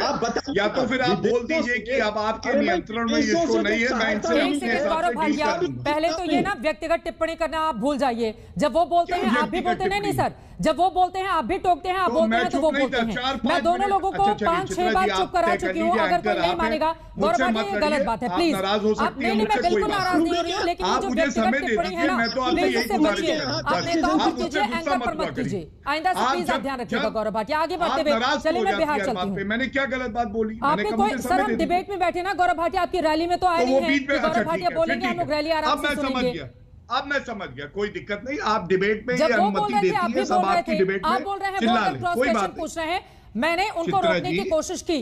या तो फिर आप बोल दीजिए कि अब आपके नियंत्रण में इसको नहीं है, मैं इनसे अपने हिसाब से डील कर लूंगा। पहले तो ये ना व्यक्तिगत टिप्पणी करना आप भूल जाइए। जब वो बोलते हैं आप भी बोलते नहीं सर, जब वो बोलते हैं आप भी टोकते हैं, आप बोलते हैं तो वो बोलते हैं। मैं दोनों लोगों को 5-6 बार चुप करा चुकी हूँ। अगर कोई नहीं मानेगा गौरव भाटिया, ये गलत बात है, प्लीज। आप नहीं, मैं बिल्कुल नाराज नहीं हो रही हूँ, लेकिन जो व्यक्तिगत टिप्पणी है ना, प्लीज उससे बचिए। आप नेताओं को कीजिए, एंकर पर मत कीजिए। आइंदा से प्लीज आप ध्यान रखिएगा गौरव भाटिया। आगे बढ़ते हुए चलिए, मैं बिहार चलती हूँ। मैंने क्या गलत बात बोली? आपने कोई, सर हम डिबेट में बैठे ना गौरव भाटिया, आपकी रैली में तो आए नहीं है। गौरव भाटिया बोलेंगे, हम लोग रैली आराम से सुनेंगे। अब मैं समझ गया, कोई दिक्कत नहीं। आप डिबेट में ये अनुमति देती है, सब आपकी डिबेट में आप बोल रहे हैं, कोई बात नहीं, पूछ रहे हैं, मैंने उनको रोकने की कोशिश की,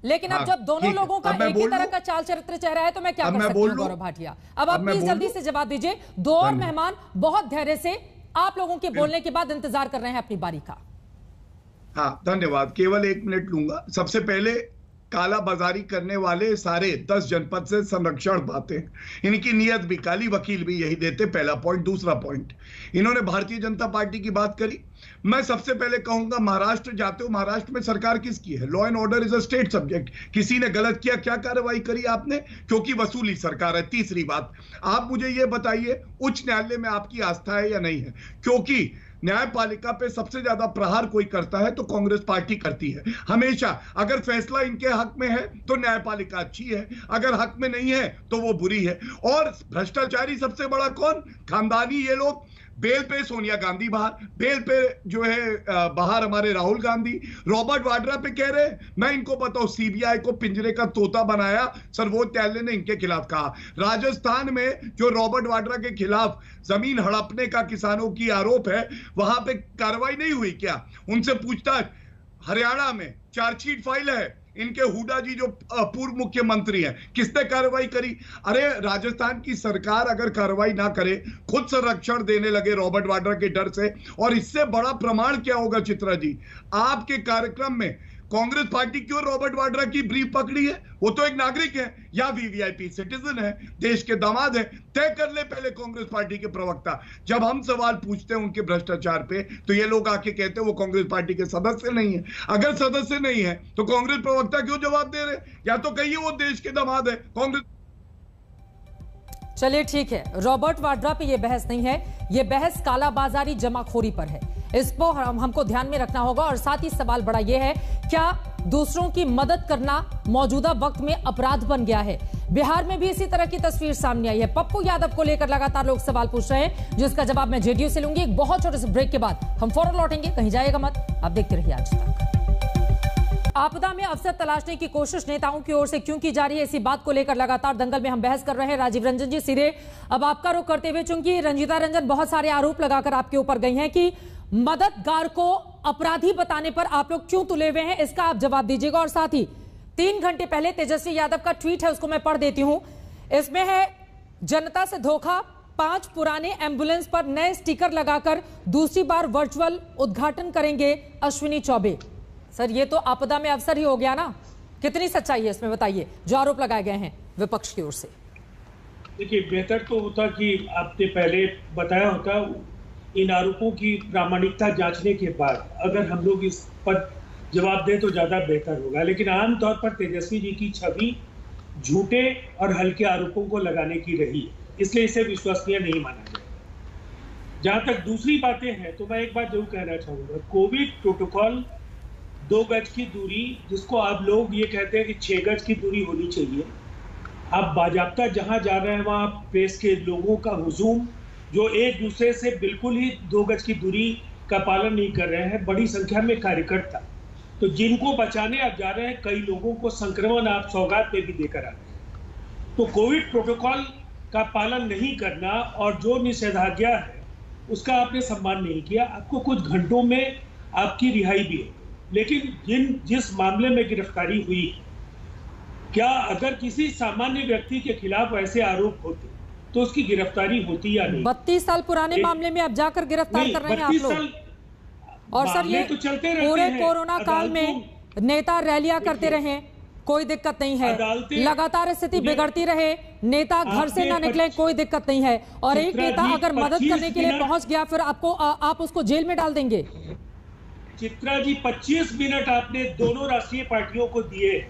लेकिन अब जब दोनों लोगों का एक ही तरह का चाल चरित्र चेहरा है तो मैं क्या कर सकती हूँ गौरव भाटिया? अब आप प्लीज जल्दी से जवाब दीजिए। दो और मेहमान बहुत धैर्य से आप लोगों के बोलने के बाद इंतजार कर रहे हैं अपनी बारी का। हाँ, धन्यवाद। केवल 1 मिनट लूंगा। सबसे पहले काला बाजारी करने वाले सारे 10 जनपद से संरक्षण पाते हैं। इनकी नीयत भी काली, वकील भी यही देते। पहला पॉइंट। दूसरा पॉइंट, इन्होंने भारतीय जनता पार्टी की बात करी। मैं सबसे पहले कहूंगा, महाराष्ट्र जाते हो, महाराष्ट्र में सरकार किसकी है? Law and order is a state subject. किसी ने गलत किया, क्या कार्रवाई करी आपने? क्योंकि वसूली सरकार है। तीसरी बात, आप मुझे ये बताइए, उच्च न्यायालय में आपकी आस्था है या नहीं है? क्योंकि न्यायपालिका पे सबसे ज्यादा प्रहार कोई करता है तो कांग्रेस पार्टी करती है हमेशा। अगर फैसला इनके हक में है तो न्यायपालिका अच्छी है, अगर हक में नहीं है तो वो बुरी है। और भ्रष्टाचारी सबसे बड़ा कौन? खानदानी ये लोग। बेल पे सोनिया गांधी बाहर, बेल पे जो है बाहर हमारे राहुल गांधी। रॉबर्ट वाड्रा पे कह रहे हैं, मैं इनको बताऊं, सीबीआई को पिंजरे का तोता बनाया, सर्वोच्च न्यायालय ने इनके खिलाफ कहा। राजस्थान में जो रॉबर्ट वाड्रा के खिलाफ जमीन हड़पने का किसानों की आरोप है, वहां पे कार्रवाई नहीं हुई क्या? उनसे पूछताछ। हरियाणा में चार्जशीट फाइल है, इनके हुडा जी जो पूर्व मुख्यमंत्री हैं, किसने कार्रवाई करी? अरे राजस्थान की सरकार अगर कार्रवाई ना करे, खुद संरक्षण देने लगे रॉबर्ट वाड्रा के डर से, और इससे बड़ा प्रमाण क्या होगा चित्रा जी? आपके कार्यक्रम में कांग्रेस पार्टी क्यों रॉबर्ट वाड्रा की ब्रीफ पकड़ी है? वो तो एक नागरिक है या वीवीआईपी सिटीजन है, देश के दामाद है। तय कर ले पहले कांग्रेस पार्टी के प्रवक्ता। जब हम सवाल पूछते हैं उनके भ्रष्टाचार पे तो ये लोग आके कहते हैं वो कांग्रेस पार्टी के सदस्य नहीं है। अगर सदस्य नहीं है तो कांग्रेस प्रवक्ता क्यों जवाब दे रहे? या तो कहिए वो देश के दामाद है कांग्रेस। चलिए ठीक है, रॉबर्ट वाड्रा पे ये बहस नहीं है, ये बहस कालाबाजारी जमाखोरी पर है। इसको हमको ध्यान में रखना होगा। और साथ ही सवाल बड़ा ये है, क्या दूसरों की मदद करना मौजूदा वक्त में अपराध बन गया है? बिहार में भी इसी तरह की तस्वीर सामने आई है। पप्पू यादव को लेकर लगातार लोग सवाल पूछ रहे हैं, जिसका जवाब मैं जेडीयू से लूंगी। एक बहुत छोटे से ब्रेक के बाद हम फौरन लौटेंगे, कहीं जाएगा मत। आप देखते रहिए आज तक। आपदा में अवसर तलाशने की कोशिश नेताओं की ओर से क्यों की जा रही है, इसी बात को लेकर लगातार दंगल में हम बहस कर रहे हैं। राजीव रंजन जी, सीधे अब आपका रुख करते हुए, चूंकि रंजीता रंजन बहुत सारे आरोप लगाकर आपके ऊपर गई हैं कि मददगार को अपराधी बताने पर आप लोग क्यों तुले हुए हैं, इसका आप जवाब दीजिएगा। और साथ ही 3 घंटे पहले तेजस्वी यादव का ट्वीट है, उसको मैं पढ़ देती हूं। इसमें है, जनता से धोखा, 5 पुराने एम्बुलेंस पर नए स्टिकर लगाकर दूसरी बार वर्चुअल उद्घाटन करेंगे अश्विनी चौबे। सर ये तो आपदा में अवसर ही हो गया ना, कितनी सच्चाई है इसमें बताइए, जो आरोप लगाए गए हैं विपक्ष की ओर से? देखिए, बेहतर तो होता कि आपने पहले बताया होता, इन आरोपों की प्रामाणिकता जांचने के बाद अगर हम लोग इस पर जवाब दें तो ज्यादा बेहतर होगा। लेकिन आमतौर पर तेजस्वी जी की छवि झूठे और हल्के आरोपों को लगाने की रही है, इसलिए इसे विश्वसनीय नहीं माना जाए। जहां तक दूसरी बातें हैं तो मैं एक बात जरूर कहना चाहूंगा, कोविड प्रोटोकॉल 2 गज की दूरी, जिसको आप लोग ये कहते हैं कि 6 गज की दूरी होनी चाहिए, आप बाजाब्ता जहां जा रहे हैं वहां प्रेस के लोगों का हुजूम, जो एक दूसरे से बिल्कुल ही 2 गज की दूरी का पालन नहीं कर रहे हैं, बड़ी संख्या में कार्यकर्ता, तो जिनको बचाने आप जा रहे हैं, कई लोगों को संक्रमण आप सौगात में भी देकर आ रहे हैं। तो कोविड प्रोटोकॉल का पालन नहीं करना और जो निषेधाज्ञा है उसका आपने सम्मान नहीं किया, आपको कुछ घंटों में आपकी रिहाई भी है। लेकिन जिस मामले में गिरफ्तारी हुई, क्या अगर किसी सामान्य व्यक्ति के खिलाफ ऐसे आरोप होते तो उसकी गिरफ्तारी होती या नहीं? 32 साल पुराने मामले में अब जाकर गिरफ्तार कर रहे हैं आप लोग। और सर ये तो चलते पूरे कोरोना काल में नेता रैलियां करते रहे, कोई दिक्कत नहीं है, लगातार स्थिति बिगड़ती रहे, नेता घर से ना निकले, कोई दिक्कत नहीं है, और एक नेता अगर मदद करने के लिए पहुंच गया फिर आप उसको जेल में डाल देंगे? चित्रा जी 25 मिनट आपने दोनों राष्ट्रीय पार्टियों को दिए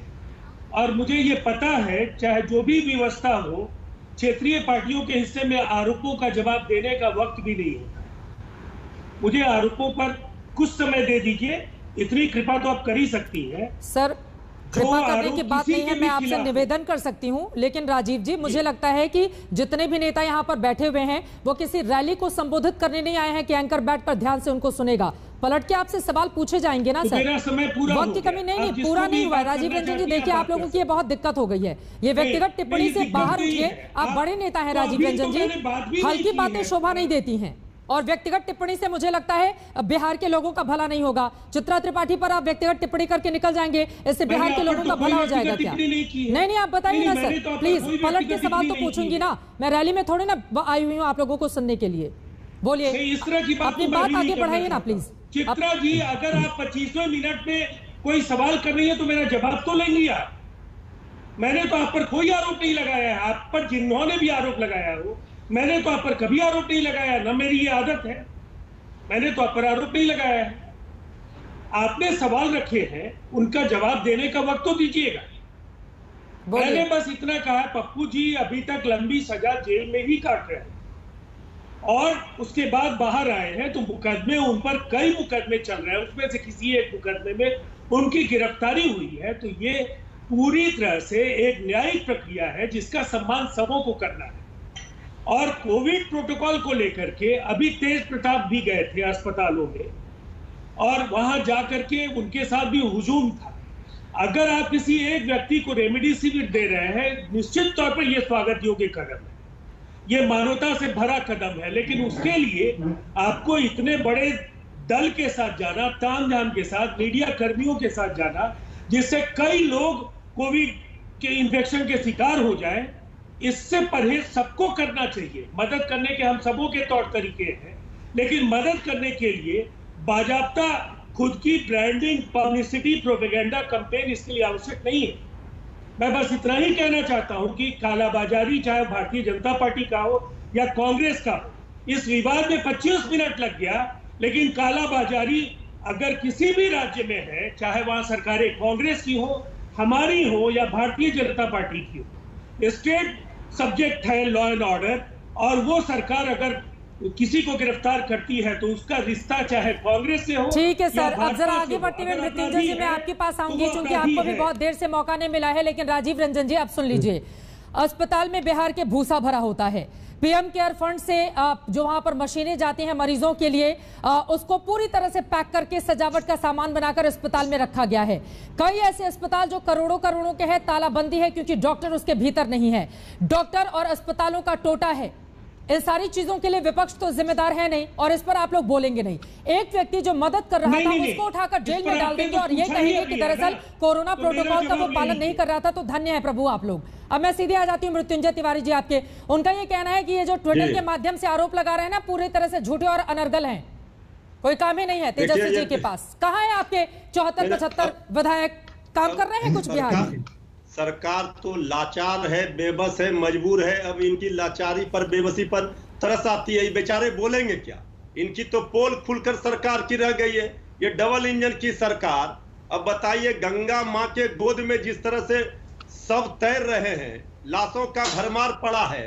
और मुझे ये पता है चाहे जो भी व्यवस्था हो, क्षेत्रीय पार्टियों के हिस्से में आरोपों का जवाब देने का वक्त भी नहीं होता। मुझे आरोपों पर कुछ समय दे दीजिए, इतनी कृपा तो आप कर ही सकती हैं। सर कृपा करने की बात नहीं है, मैं आपसे निवेदन कर सकती हूं, लेकिन राजीव जी मुझे लगता है कि जितने भी नेता यहां पर बैठे हुए हैं वो किसी रैली को संबोधित करने नहीं आए हैं कि एंकर बैठकर ध्यान से उनको सुनेगा। पलट के आपसे सवाल पूछे जाएंगे ना सर। मेरा समय पूरा वक्त की कमी नहीं, पूरा नहीं हुआ है। राजीव रंजन जी देखिए, आप लोगों की ये बहुत दिक्कत हो गई है, ये व्यक्तिगत टिप्पणी से बाहर उठिए। आप बड़े नेता हैं राजीव रंजन जी, हल्की बातें शोभा नहीं देती हैं और व्यक्तिगत टिप्पणी से मुझे लगता है बिहार के लोगों का भला नहीं होगा। चित्रा त्रिपाठी पर आप व्यक्तिगत टिप्पणी करके निकल जाएंगे, इससे बिहार के लोगों का भला हो जाएगा क्या? नहीं, आप बताइए ना सर प्लीज। पलट के सवाल तो पूछूंगी ना, मैं रैली में थोड़ी ना आई हुई हूँ आप लोगों को सुनने के लिए। बोलिए, अपनी बात आगे बढ़ाइए ना प्लीज। चित्रा जी, अगर आप 25वें मिनट में कोई सवाल कर रही है तो मेरा जवाब तो लेंगी आप। मैंने तो आप पर कोई आरोप नहीं लगाया है, आप पर जिन्होंने भी आरोप लगाया हो, मैंने तो आप पर कभी आरोप नहीं लगाया, ना मेरी ये आदत है, मैंने तो आप पर आरोप नहीं लगाया है। आपने सवाल रखे हैं, उनका जवाब देने का वक्त तो दीजिएगा। मैंने बस इतना कहा, पप्पू जी अभी तक लंबी सजा जेल में ही काट रहे हैं और उसके बाद बाहर आए हैं तो मुकदमे उन पर कई मुकदमे चल रहे हैं, उसमें से किसी एक मुकदमे में उनकी गिरफ्तारी हुई है। तो ये पूरी तरह से एक न्यायिक प्रक्रिया है जिसका सम्मान सबों को करना है। और कोविड प्रोटोकॉल को लेकर के अभी तेज प्रताप भी गए थे अस्पतालों में और वहां जाकर के उनके साथ भी हुजूम था। अगर आप किसी एक व्यक्ति को रेमडेसिविर दे रहे हैं, निश्चित तौर पर यह स्वागत योग्य कदम है, ये मानवता से भरा कदम है, लेकिन उसके लिए आपको इतने बड़े दल के साथ जाना, तामझाम के साथ, मीडिया कर्मियों के साथ जाना, जिससे कई लोग कोविड के इन्फेक्शन के शिकार हो जाएं, इससे परहेज सबको करना चाहिए। मदद करने के हम सबों के तौर तरीके हैं, लेकिन मदद करने के लिए बाजाब्ता खुद की ब्रांडिंग, पब्लिसिटी, प्रोपेगेंडा कैंपेन इसके लिए आवश्यक नहीं है। मैं बस इतना ही कहना चाहता हूं कि कालाबाजारी चाहे भारतीय जनता पार्टी का हो या कांग्रेस का हो, इस विवाद में 25 मिनट लग गया, लेकिन कालाबाजारी अगर किसी भी राज्य में है, चाहे वहां सरकारें कांग्रेस की हो, हमारी हो या भारतीय जनता पार्टी की हो, स्टेट सब्जेक्ट है लॉ एंड ऑर्डर, और वो सरकार अगर किसी को गिरफ्तार करती है तो उसका रिश्ता चाहे कांग्रेस से हो। ठीक है सर, अब जरा आगे बढ़ते हुए मृत्युंजय जी मैं आपके पास आऊंगी, क्योंकि आपको भी बहुत देर से मौका नहीं मिला है। लेकिन राजीव रंजन जी आप सुन लीजिए, अस्पताल में बिहार के भूसा भरा होता है, पीएम केयर फंड से जो वहां पर मशीनें जाती हैं मरीजों के लिए, उसको पूरी तरह से पैक करके सजावट का सामान बनाकर अस्पताल में रखा गया है। कई ऐसे अस्पताल जो करोड़ों करोड़ों के हैं, तालाबंदी है क्योंकि डॉक्टर उसके भीतर नहीं है। डॉक्टर और अस्पतालों का टोटा है। इन सारी चीजों के लिए विपक्ष तो जिम्मेदार है नहीं और इस पर आप लोग बोलेंगे नहीं। एक व्यक्ति जो मदद कर रहा था उसको उठाकर जेल में डाल देंगे और ये कहेंगे कि दरअसल कोरोना प्रोटोकॉल का वो पालन नहीं कर रहा था। तो धन्य है प्रभु आप लोग। अब मैं सीधे आ जाती हूँ मृत्युंजय तिवारी जी आपके। उनका ये कहना है कि ये जो ट्विटर के माध्यम से आरोप लगा रहे हैं ना, पूरी तरह से झूठे और अनर्गल हैं, कोई काम ही नहीं है तेजस्वी जी के पास। कहाँ है आपके 74-75 विधायक, काम कर रहे हैं कुछ बिहार में? सरकार तो लाचार है, बेबस है, मजबूर है। अब इनकी लाचारी पर, बेबसी पर तरस आती है। ये बेचारे बोलेंगे क्या? इनकी तो पोल खुलकर सरकार की रह गई है, ये डबल इंजन की सरकार। अब बताइए, गंगा माँ के गोद में जिस तरह से सब तैर रहे हैं, लाशों का भरमार पड़ा है,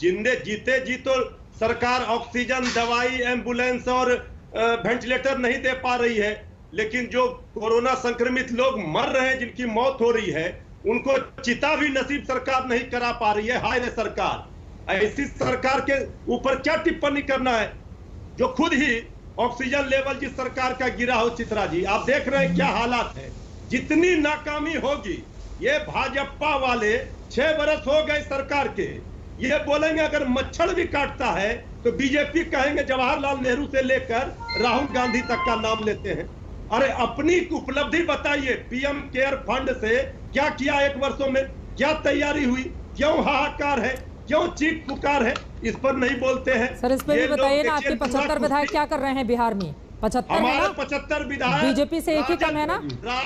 जिंदे जीते जी तो सरकार ऑक्सीजन, दवाई, एम्बुलेंस और वेंटिलेटर नहीं दे पा रही है, लेकिन जो कोरोना संक्रमित लोग मर रहे हैं, जिनकी मौत हो रही है, उनको चिता भी नसीब सरकार नहीं करा पा रही है। हाय रे सरकार, ऐसी सरकार के ऊपर क्या टिप्पणी करना है जो खुद ही ऑक्सीजन लेवल जिस सरकार का गिरा हो। चित्रा जी आप देख रहे हैं क्या हालात है। जितनी नाकामी होगी, ये भाजपा वाले 6 बरस हो गए सरकार के, ये बोलेंगे अगर मच्छर भी काटता है तो बीजेपी कहेंगे जवाहरलाल नेहरू से लेकर राहुल गांधी तक का नाम लेते हैं। अरे अपनी उपलब्धि बताइए, पीएम केयर फंड से क्या किया 1 वर्षों में, क्या तैयारी हुई, क्यों हाहाकार है, क्यों चीख पुकार है, इस पर नहीं बोलते हैं। सर इस पर भी बताइए ना, आपके 75 विधायक क्या कर रहे हैं बिहार में? 75 हमारे 75 विधायक बीजेपी से एक ही कम है ना,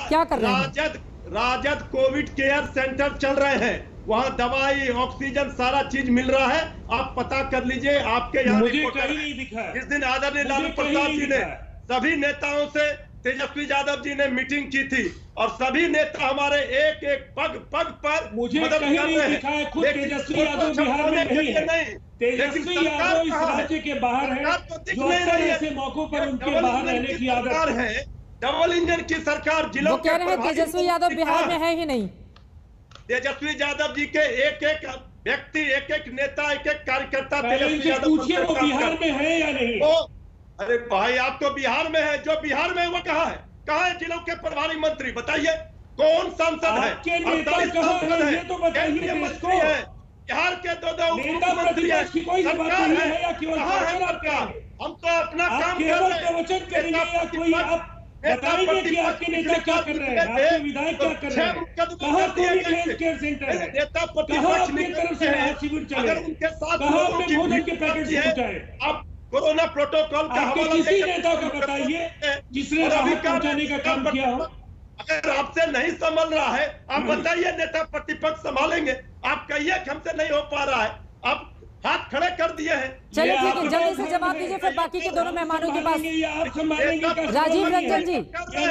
क्या कर रहे हैं? राजद कोविड केयर सेंटर चल रहे हैं, वहाँ दवाई, ऑक्सीजन, सारा चीज मिल रहा है। आप पता कर लीजिए, आपके यहाँ मुझे कहीं नहीं दिखा। जिस दिन आदरणीय लालू प्रसाद जी ने सभी नेताओं से तेजस्वी यादव जी ने मीटिंग की थी और सभी नेता हमारे एक एक पग पग पर मुझे कहीं नहीं दिखा है। खुद तेजस्वी यादव बिहार में नहीं है। तेजस्वी यादव इस राज्य के बाहर है, जो अक्सर ऐसे मौकों पर उनके बाहर रहने की आदत है। डबल इंजन की सरकार जिलों कह रहे हैं तेजस्वी यादव बिहार में है ही नहीं। तेजस्वी यादव जी के एक एक व्यक्ति, एक एक नेता, एक एक कार्यकर्ता तेजस्वी यादव पूछिए वो बिहार में है या नहीं। अरे भाई आप तो बिहार में है, जो बिहार में है वो कहाँ है? कहाँ है जिलों के प्रभारी मंत्री? बताइए कौन सांसद है? आपके नेता कहाँ है ये तो बताइए मुझको। बिहार के दो मुख्यमंत्री है, कोई सरकार है या केवल हम तो अपना काम केवल प्रवचन करेंगे या कोई आप बताएंगे कि आपके नेता क्या कर रहे हैं, आपके विधायक क्या कर रहे हैं? कहाँ कोविड हेल्थ केयर सेंटर है? कहाँ आपकी तरफ से राहत शिविर चले? कहाँ आपने भोजन के पैकेट पहुंचाए? आप कोरोना प्रोटोकॉल का हवाला किसी नेता को बताइए जिसने राहत पहुंचाने का काम किया हो। अगर आपसे नहीं संभल रहा है आप बताइए, नेता प्रतिपक्ष संभालेंगे। आप कहिए कि हमसे नहीं हो पा रहा है, आप हाथ खड़े कर दिए हैं। चलिए ठीक है, जल्दी से जवाब दीजिए, फिर बाकी के दोनों मेहमानों के पास। राजीव रंजन जी,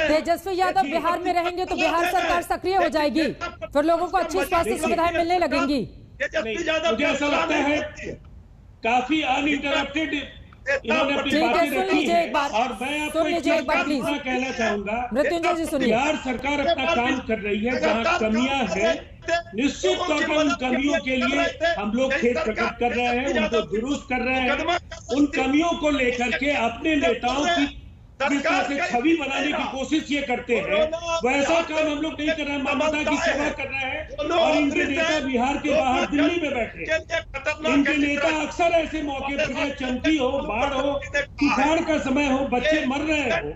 तेजस्वी यादव बिहार में रहेंगे तो बिहार सरकार सक्रिय हो जाएगी, फिर लोगों को अच्छी स्वास्थ्य सुविधाएं मिलने लगेंगी। मुझे ऐसा लगता है काफी अनइंटरप्टेड इन्होंने अपनी बातें रखी है और मैं आपको कहना चाहूंगा, मृत्युंजय जी सुनिए। बिहार सरकार अपना काम कर रही है, जहाँ कमियां हैं निश्चित तौर पर उन कमियों के लिए हम लोग खेद प्रकट कर रहे हैं, उनको दुरुस्त कर रहे हैं। उन कमियों को लेकर के अपने नेताओं की जिस तरह से छवि बनाने की कोशिश ये करते हैं, वैसा काम हम लोग नहीं कर रहे हैं। मानवता की सेवा कर रहे हैं और इनके नेता बिहार के बाहर दिल्ली में बैठे। इनके नेता अक्सर ऐसे मौके पर चाहे चमकी हो, बाढ़ हो, तूफान का समय हो, बच्चे मर रहे हो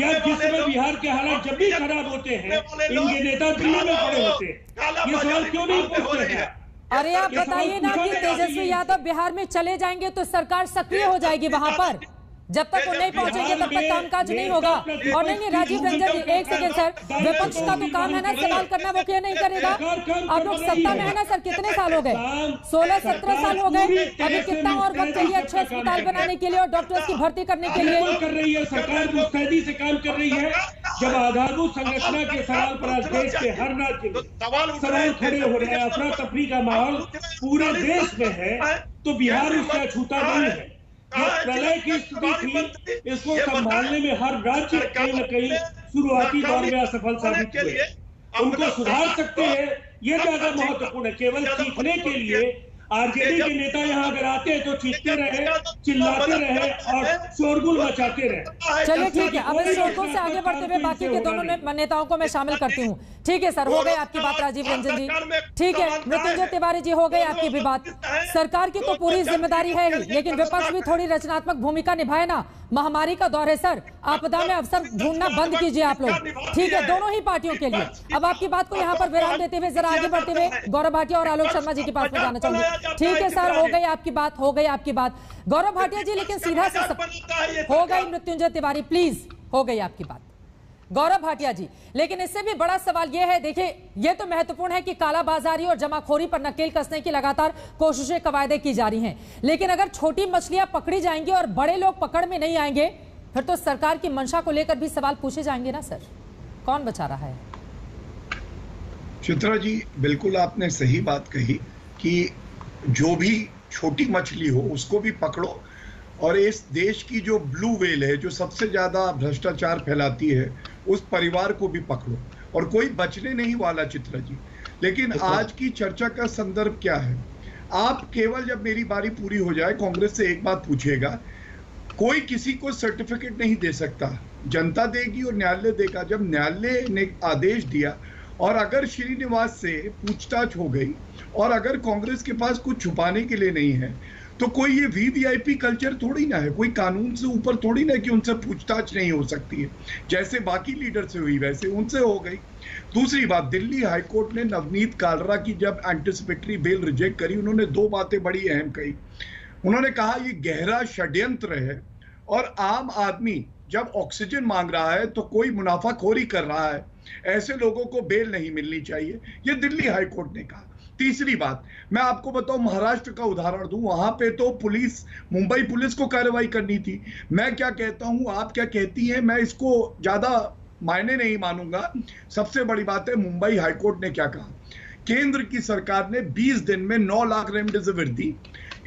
या जिस समय बिहार के हालात जब भी खराब होते हैं, इनके नेता दिल्ली में खड़े होते हैं। ये सवाल क्यों नहीं पूछते हैं? अरे आप बताइए ना कि तेजस्वी यादव बिहार में चले जाएंगे तो सरकार सक्रिय हो जाएगी वहां पर। जब तक वो नहीं पहुंचेंगे तब तक कामकाज नहीं होगा। और नहीं राजीव रंजन जी, एक सेकंड सर, विपक्ष का तो काम है ना सवाल करना, वो क्यों नहीं करेगा? आप लोग सत्ता में है ना सर, कितने साल हो गए? 16-17 साल हो गए। अभी कितना और वक्त चाहिए अच्छे अस्पताल बनाने के लिए और डॉक्टर्स की भर्ती करने के लिए? कर रही है सरकार, मुस्तैदी से काम कर रही है। जब आधारभूत संरचना के सवाल पर आज देश के हर राज्य में सवाल खड़े हो रहे हैं, अफरा तफरी का माहौल पूरे देश में है, तो बिहार उसका छूता नहीं है। ये प्रलय की स्थिति थी, इसको संभालने में हर राज्य कहीं न कहीं शुरुआती दौर में असफल साबित हुए। उनको सुधार सकते हैं, ये ज्यादा महत्वपूर्ण है। केवल सीखने के लिए आरजेडी के नेता यहाँ अगर आते हैं तो चीखते रहे, चिल्लाते रहे और शोरगुल मचाते रहे। चलिए ठीक है, अब इस शोरगुल से आगे बढ़ते हुए बाकी के दोनों नेताओं को मैं शामिल करती हूँ। ठीक है सर, हो गई आपकी बात राजीव रंजन जी। ठीक है मृत्युंजय तिवारी जी, हो गई आपकी भी बात। सरकार की तो पूरी जिम्मेदारी है ही, लेकिन विपक्ष भी थोड़ी रचनात्मक भूमिका निभाए ना। महामारी का दौर है सर, आपदा में अवसर ढूंढना बंद कीजिए आप लोग। ठीक है, दोनों ही पार्टियों के लिए। अब आपकी बात को यहाँ पर विराम देते हुए जरा आगे बढ़ते हुए गौरव भाटिया और आलोक शर्मा जी के पास में जाना चाहूंगी। ठीक है सर, हो गई आपकी बात, हो गई आपकी बात। गौरव भाटिया जी, लेकिन सीधा से हो गई मृत्युंजय तिवारी, प्लीज, हो गई आपकी बात। गौरव भाटिया जी, लेकिन इससे भी बड़ा सवाल यह है, देखिए यह तो महत्वपूर्ण है कि कालाबाजारी और जमाखोरी पर नकेल कसने की लगातार कोशिशें कवायदे की जा रही हैं, लेकिन अगर छोटी मछलियां पकड़ी जाएंगी और बड़े लोग पकड़ में नहीं आएंगे, फिर तो सरकार की मंशा को लेकर भी सवाल पूछे जाएंगे ना सर। कौन बचा रहा है? चित्रा जी, बिल्कुल आपने सही बात कही कि जो भी छोटी मछली हो उसको भी पकड़ो, और इस देश की जो ब्लू व्हेल है, जो सबसे ज्यादा भ्रष्टाचार फैलाती है, उस परिवार को भी पकड़ो, और कोई बचने नहीं वाला चित्रा जी। लेकिन आज की चर्चा का संदर्भ क्या है? आप केवल जब मेरी बारी पूरी हो जाए कांग्रेस से एक बात पूछिएगा, कोई किसी को सर्टिफिकेट नहीं दे सकता, जनता देगी और न्यायालय देगा। जब न्यायालय ने आदेश दिया और अगर श्रीनिवास से पूछताछ हो गई और अगर कांग्रेस के पास कुछ छुपाने के लिए नहीं है, तो कोई ये वीवीआईपी कल्चर थोड़ी ना है, कोई कानून से ऊपर थोड़ी ना कि उनसे पूछताछ नहीं हो सकती है। जैसे बाकी लीडर से हुई वैसे उनसे हो गई। दूसरी बात, दिल्ली हाईकोर्ट ने नवनीत कालरा की जब एंटिसिपेटरी बेल रिजेक्ट करी, उन्होंने दो बातें बड़ी अहम कही। उन्होंने कहा ये गहरा षड्यंत्र है और आम आदमी जब ऑक्सीजन मांग रहा है तो कोई मुनाफाखोरी कर रहा है, ऐसे लोगों को बेल नहीं मिलनी चाहिए, ये दिल्ली हाईकोर्ट ने कहा। तीसरी बात, मैं आपको बताऊं, महाराष्ट्र का उदाहरण दूं, वहां पे तो पुलिस, मुंबई पुलिस को कार्रवाई करनी थी। मैं क्या कहता हूं, आप क्या कहती हैं, मैं इसको ज्यादा मायने नहीं मानूंगा। सबसे बड़ी बात है, मुंबई हाईकोर्ट ने क्या कहा, केंद्र की सरकार ने 20 दिन में 9 लाख रेमडेसिविर दी,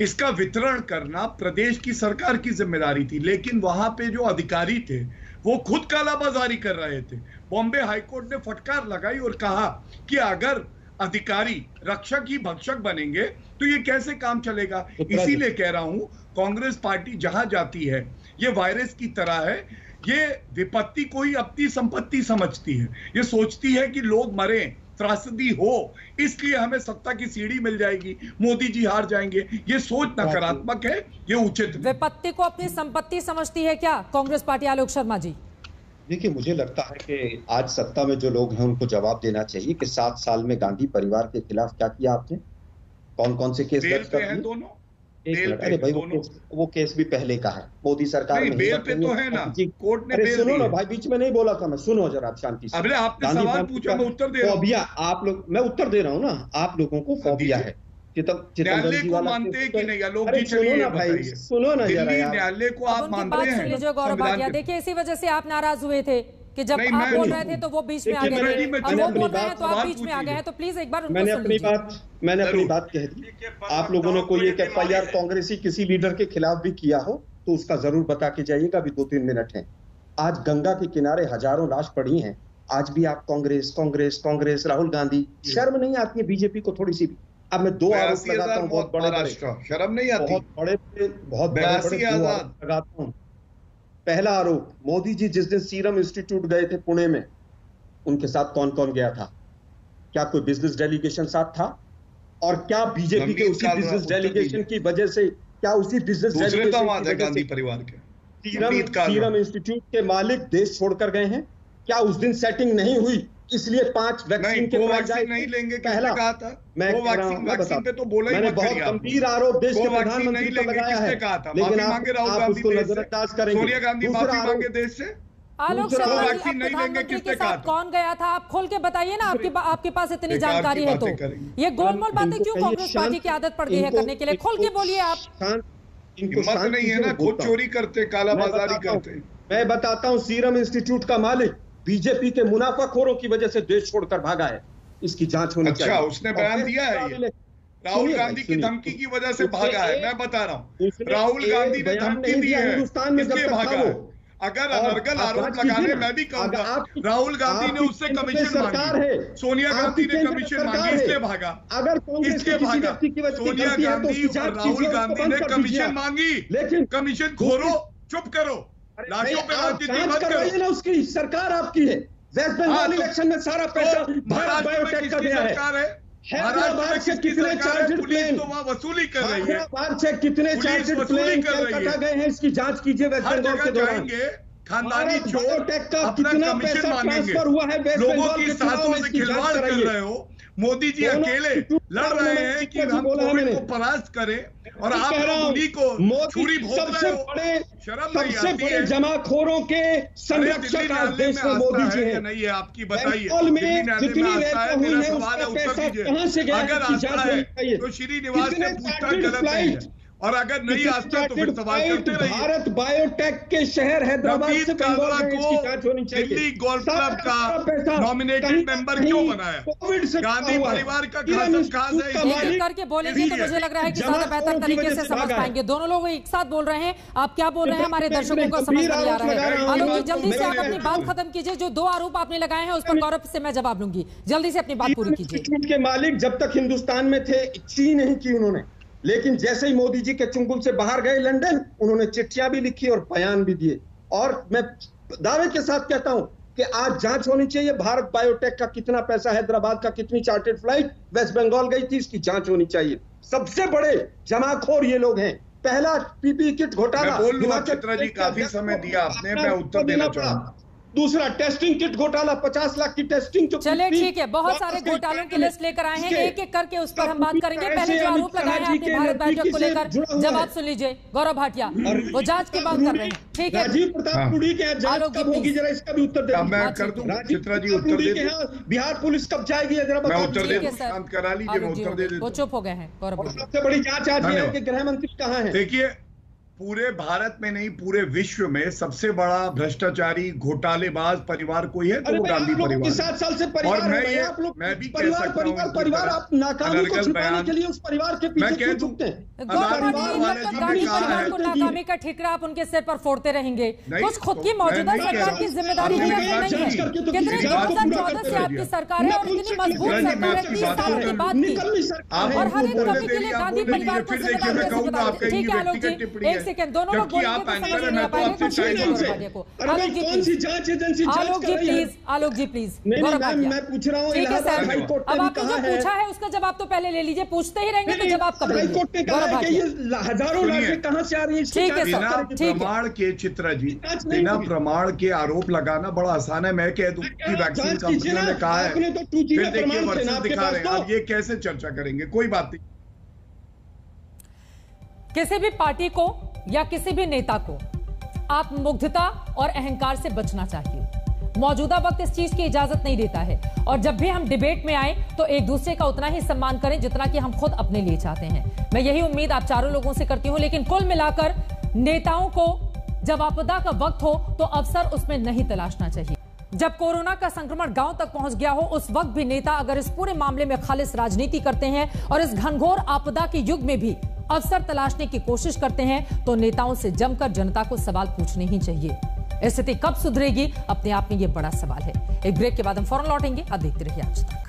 इसका वितरण करना प्रदेश की सरकार की जिम्मेदारी थी, लेकिन वहां पे जो अधिकारी थे वो खुद कालाबाजारी कर रहे थे। बॉम्बे हाईकोर्ट ने फटकार लगाई और कहा कि अगर अधिकारी रक्षक ही भक्षक बनेंगे तो ये कैसे काम चलेगा। इसीलिए कह रहा हूं, कांग्रेस पार्टी जहां जाती है ये वायरस की तरह है, ये विपत्ति को ही अपनी संपत्ति समझती है, ये सोचती है कि लोग मरे, त्रासदी हो, इसलिए हमें सत्ता की सीढ़ी मिल जाएगी, मोदी जी हार जाएंगे। ये सोच नकारात्मक है, ये उचित नहीं। विपत्ति को अपनी संपत्ति समझती है क्या कांग्रेस पार्टी? आलोक शर्मा जी, देखिए, मुझे लगता है कि आज सत्ता में जो लोग हैं उनको जवाब देना चाहिए कि 7 साल में गांधी परिवार के खिलाफ क्या किया आपने, कौन कौन से केस दर्ज कर दिए दोनों। अरे भाई, वो केस भी पहले का है, मोदी सरकार में बेल पे तो है ना, कोर्ट ने बेल सुनो ना भाई, बीच में नहीं बोला था मैं, सुनो जरा आप शांति से। अबे आपने सवाल पूछा, मैं उत्तर दे रहा हूं। फोबिया आप लोग, मैं उत्तर दे रहा हूं ना, आप लोगों को फोबिया है। न्यायालय को मानते हैं कि नहीं? लोग जी सुनो ना भाई, सुनो ना जरा यार, न्यायालय को आप मानते हैं? गौरव भाटिया, देखिए इसी वजह से आप नाराज हुए थे कि जब आप बोल रहे थे तो वो बीच में आ गए थे, अब वो बोल रहे हैं तो आप बीच में आ गए हैं, तो प्लीज एक बार मैंने अपनी बात कह दी। आप लोगों ने कोई एक FIR कांग्रेसी किसी लीडर के खिलाफ भी किया हो तो उसका जरूर बता के जाइएगा, अभी 2-3 मिनट हैं। आज गंगा के किनारे हजारों लाश पड़ी हैं, आज भी आप कांग्रेस कांग्रेस कांग्रेस, राहुल गांधी, शर्म नहीं आती है बीजेपी को थोड़ी सी भी? अब मैं 2 आरोप लगाता हूँ, बहुत बड़े, शर्म नहीं आती, बहुत बड़े लगाता हूँ। पहला आरोप, मोदी जी जिस दिन सीरम इंस्टीट्यूट गए थे पुणे में, उनके साथ कौन कौन गया था? क्या कोई बिजनेस डेलीगेशन साथ था? और क्या बीजेपी के उसी बिजनेस डेलीगेशन की वजह से, क्या उसी बिजनेस डेलीगेशन गांधी परिवार के सीरम इंस्टीट्यूट के मालिक देश छोड़कर गए हैं? क्या उस दिन सेटिंग नहीं हुई, इसलिए 5 वैक्सीन के वैक्सीन नहीं लेंगे? पहला कहा था मैं वैक्सीन पे तो बोला ही मैंने बहुत गंभीर आरोप देश के प्रधानमंत्री पर लगाया है, लेकिन आप उसको नजरअंदाज करेंगे। सोनिया गांधी माफी मांगे देश से। आलोक शर्मा जी, प्रधानमंत्री के साथ कौन गया था? आप खोल के बताइए ना, आपके पास इतनी जानकारी है तो। ये गोलमोल बातें क्यों कांग्रेस पार्टी की आदत पड़ गई है करने के लिए? खोल के बोलिए आप। हिम्मत नहीं है ना, खुद चोरी करते, कालाबाजारी करते। मैं बताता हूँ, सीरम इंस्टीट्यूट का मालिक बीजेपी के मुनाफाखोरों की वजह से देश छोड़कर भागा है, इसकी जांच होनी चाहिए। अच्छा, उसने बयान दिया है ये? राहुल गांधी की धमकी की वजह से भागा है, मैं बता रहा हूँ। राहुल गांधी ने धमकी दी है, इसलिए भागा है। अगर अनर्गल आरोप लगाने, मैं भी कहूंगा, राहुल गांधी ने उससे कमीशन मांगी, सोनिया गांधी ने कमीशन मांगी, इसलिए भागा। इसलिए भागा, सोनिया गांधी और राहुल गांधी ने कमीशन मांगी, लेकिन कमीशन खोरो, चुप करो, लाशों पे राजनीति मत करो। उसकी सरकार आपकी है, वेस्ट बंगाल इलेक्शन में सारा पैसा भारत बायोटेक का गया है। हैदराबाद से कितने चार्टर्ड प्लेन तो वहाँ वसूली कर रही है, हैदराबाद से कितने चार्टर्ड प्लेन कलकत्ता गए हैं, इसकी जांच कीजिए। वेस्ट बंगाल के दौरान खानदानी बायोटेक का कितना पैसा ट्रांसफर हुआ है वेस्ट बंगाल के साथों से खिलवाड़ कर रहे हो। मोदी जी अकेले लड़ रहे हैं कि हम कोविड को परास्त करें, और आप उन्हीं को छुरी भोंक रहे हो। शर्म नहीं आती है? जमाखोरों के संरक्षक आज देश में मोदी जी हैं। नहीं है आपकी, बताइए। जितनी रेप हुई है उसका पैसा कहां से गया? अगर आता है तो श्रीनिवास से पूछना गलत नहीं है, और अगर नहीं आता तो फिर सवाल करते रहिए। भारत बायोटेक के शहर हैदराबाद से कालरा को दिल्ली गोल्फ क्लब का नॉमिनेटेड मेंबर क्यों बनाया? गांधी परिवार का खास है, करके बोलेंगे तो मुझे लग रहा है कि ज्यादा बेहतर तरीके से समझ पाएंगे। दोनों लोग एक साथ बोल रहे हैं, आप क्या बोल रहे हैं हमारे दर्शकों को समझ नहीं आ रहा है। आलोक जी, जल्दी से आप अपनी बात खत्म कीजिए। जो 2 आरोप आपने लगाए हैं उस पर गौरव से मैं जवाब लूंगी, जल्दी से अपनी बात पूरी कीजिए। के मालिक जब तक हिंदुस्तान में थे ची नहीं की उन्होंने, लेकिन जैसे ही मोदी जी के चुंगल से बाहर गए लंदन, उन्होंने चिट्ठियां भी लिखी और बयान भी दिए। और मैं दावे के साथ कहता हूं कि आज जांच होनी चाहिए, भारत बायोटेक का कितना पैसा, हैदराबाद का कितनी चार्टर्ड फ्लाइट वेस्ट बंगाल गई थी, इसकी जांच होनी चाहिए। सबसे बड़े जमाखोर ये लोग हैं। पहला पीपीई किट घोटाला, चित्रा जी काफी समय दिया आपने, मैं उत्तर देना चाहूंगा। दूसरा टेस्टिंग किट घोटाला, 50 लाख की टेस्टिंग जो चलिए ठीक है, बहुत सारे घोटालों की लिस्ट लेकर आए हैं, एक एक करके उस पर हम बात करेंगे। पहले जो आरोप लगाए हैं आपने भारत बायोटेक को लेकर, जवाब सुन लीजिए। गौरव भाटिया वो जांच की बात कर रहे हैं, ठीक है। राजीव प्रताप रूडी के यहाँ जांच कब होगी, जरा इसका भी उत्तर दे। मैं कर दूं, चित्रा जी उत्तर दे दे। बिहार पुलिस कब जाएगी, जरा मैं उत्तर दे दूं, शांत करा लीजिए, मैं उत्तर दे देता हूं। वो चुप हो गए हैं गौरव। सबसे बड़ी जांच आज है कि गृह मंत्री कहाँ है। देखिए, पूरे भारत में नहीं पूरे विश्व में सबसे बड़ा भ्रष्टाचारी घोटालेबाज परिवार कोई है तो वो गांधी परिवार। 7 साल से परिवार और मैं भी कह सकता हूं परिवार आप नाकामी को छुपाने के लिए उस परिवार के पीछे क्यों झुकते हैं? नाकामी का ठिकरा आप उनके सिर पर फोड़ते रहेंगे। कुछ खुद की मौजूदा सरकार की जिम्मेदारी नहीं है। कितने 2014 से आपकी सरकार है और इतनी मजबूत सरकार है 30 साल के बाद की, और हर एक कमी के लिए गांधी परिवार को जिम्मेदार कहूंगा। ठीक है आलोक जी, एक सेकंड, दोनों लोग बोलेंगे तो समझ नहीं आ पाएंगे। आलोक जी प्लीज, मैं पूछ रहा हूँ ठीक है सर, अब आपने जो पूछा है उसका जवाब तो पहले ले लीजिए। पूछते ही रहेंगे तो जवाब कब देंगे? हजारों लाखें कहां से आ रही है? ठीक है सर, प्रमाण के चित्रा जी, बिना प्रमाण के आरोप लगाना बड़ा आसान है। मैं कह दूं कि वैक्सीन कंपनियों ने कहा है, फिर देखिए वर्षन दिखा रहे हैं, अब ये कैसे चर्चा करेंगे? कोई बात नहीं। किसी भी पार्टी को या किसी भी नेता को आत्ममुग्धता और अहंकार से बचना चाहिए। मौजूदा वक्त इस चीज की इजाजत नहीं देता है, और जब भी हम डिबेट में आए तो एक दूसरे का उतना ही सम्मान करें जितना कि हम खुद अपने लिए चाहते हैं। मैं यही उम्मीद आप चारों लोगों से करती हूं। लेकिन कुल मिलाकर नेताओं को जब आपदा का वक्त हो तो अवसर उसमें नहीं तलाशना चाहिए। जब कोरोना का संक्रमण गांव तक पहुंच गया हो उस वक्त भी नेता अगर इस पूरे मामले में खालिस राजनीति करते हैं और इस घनघोर आपदा के युग में भी अवसर तलाशने की कोशिश करते हैं तो नेताओं से जमकर जनता को सवाल पूछने ही चाहिए। स्थिति कब सुधरेगी, अपने आप में यह बड़ा सवाल है। एक ब्रेक के बाद हम फौरन लौटेंगे। अब देखते रहिए आज तक।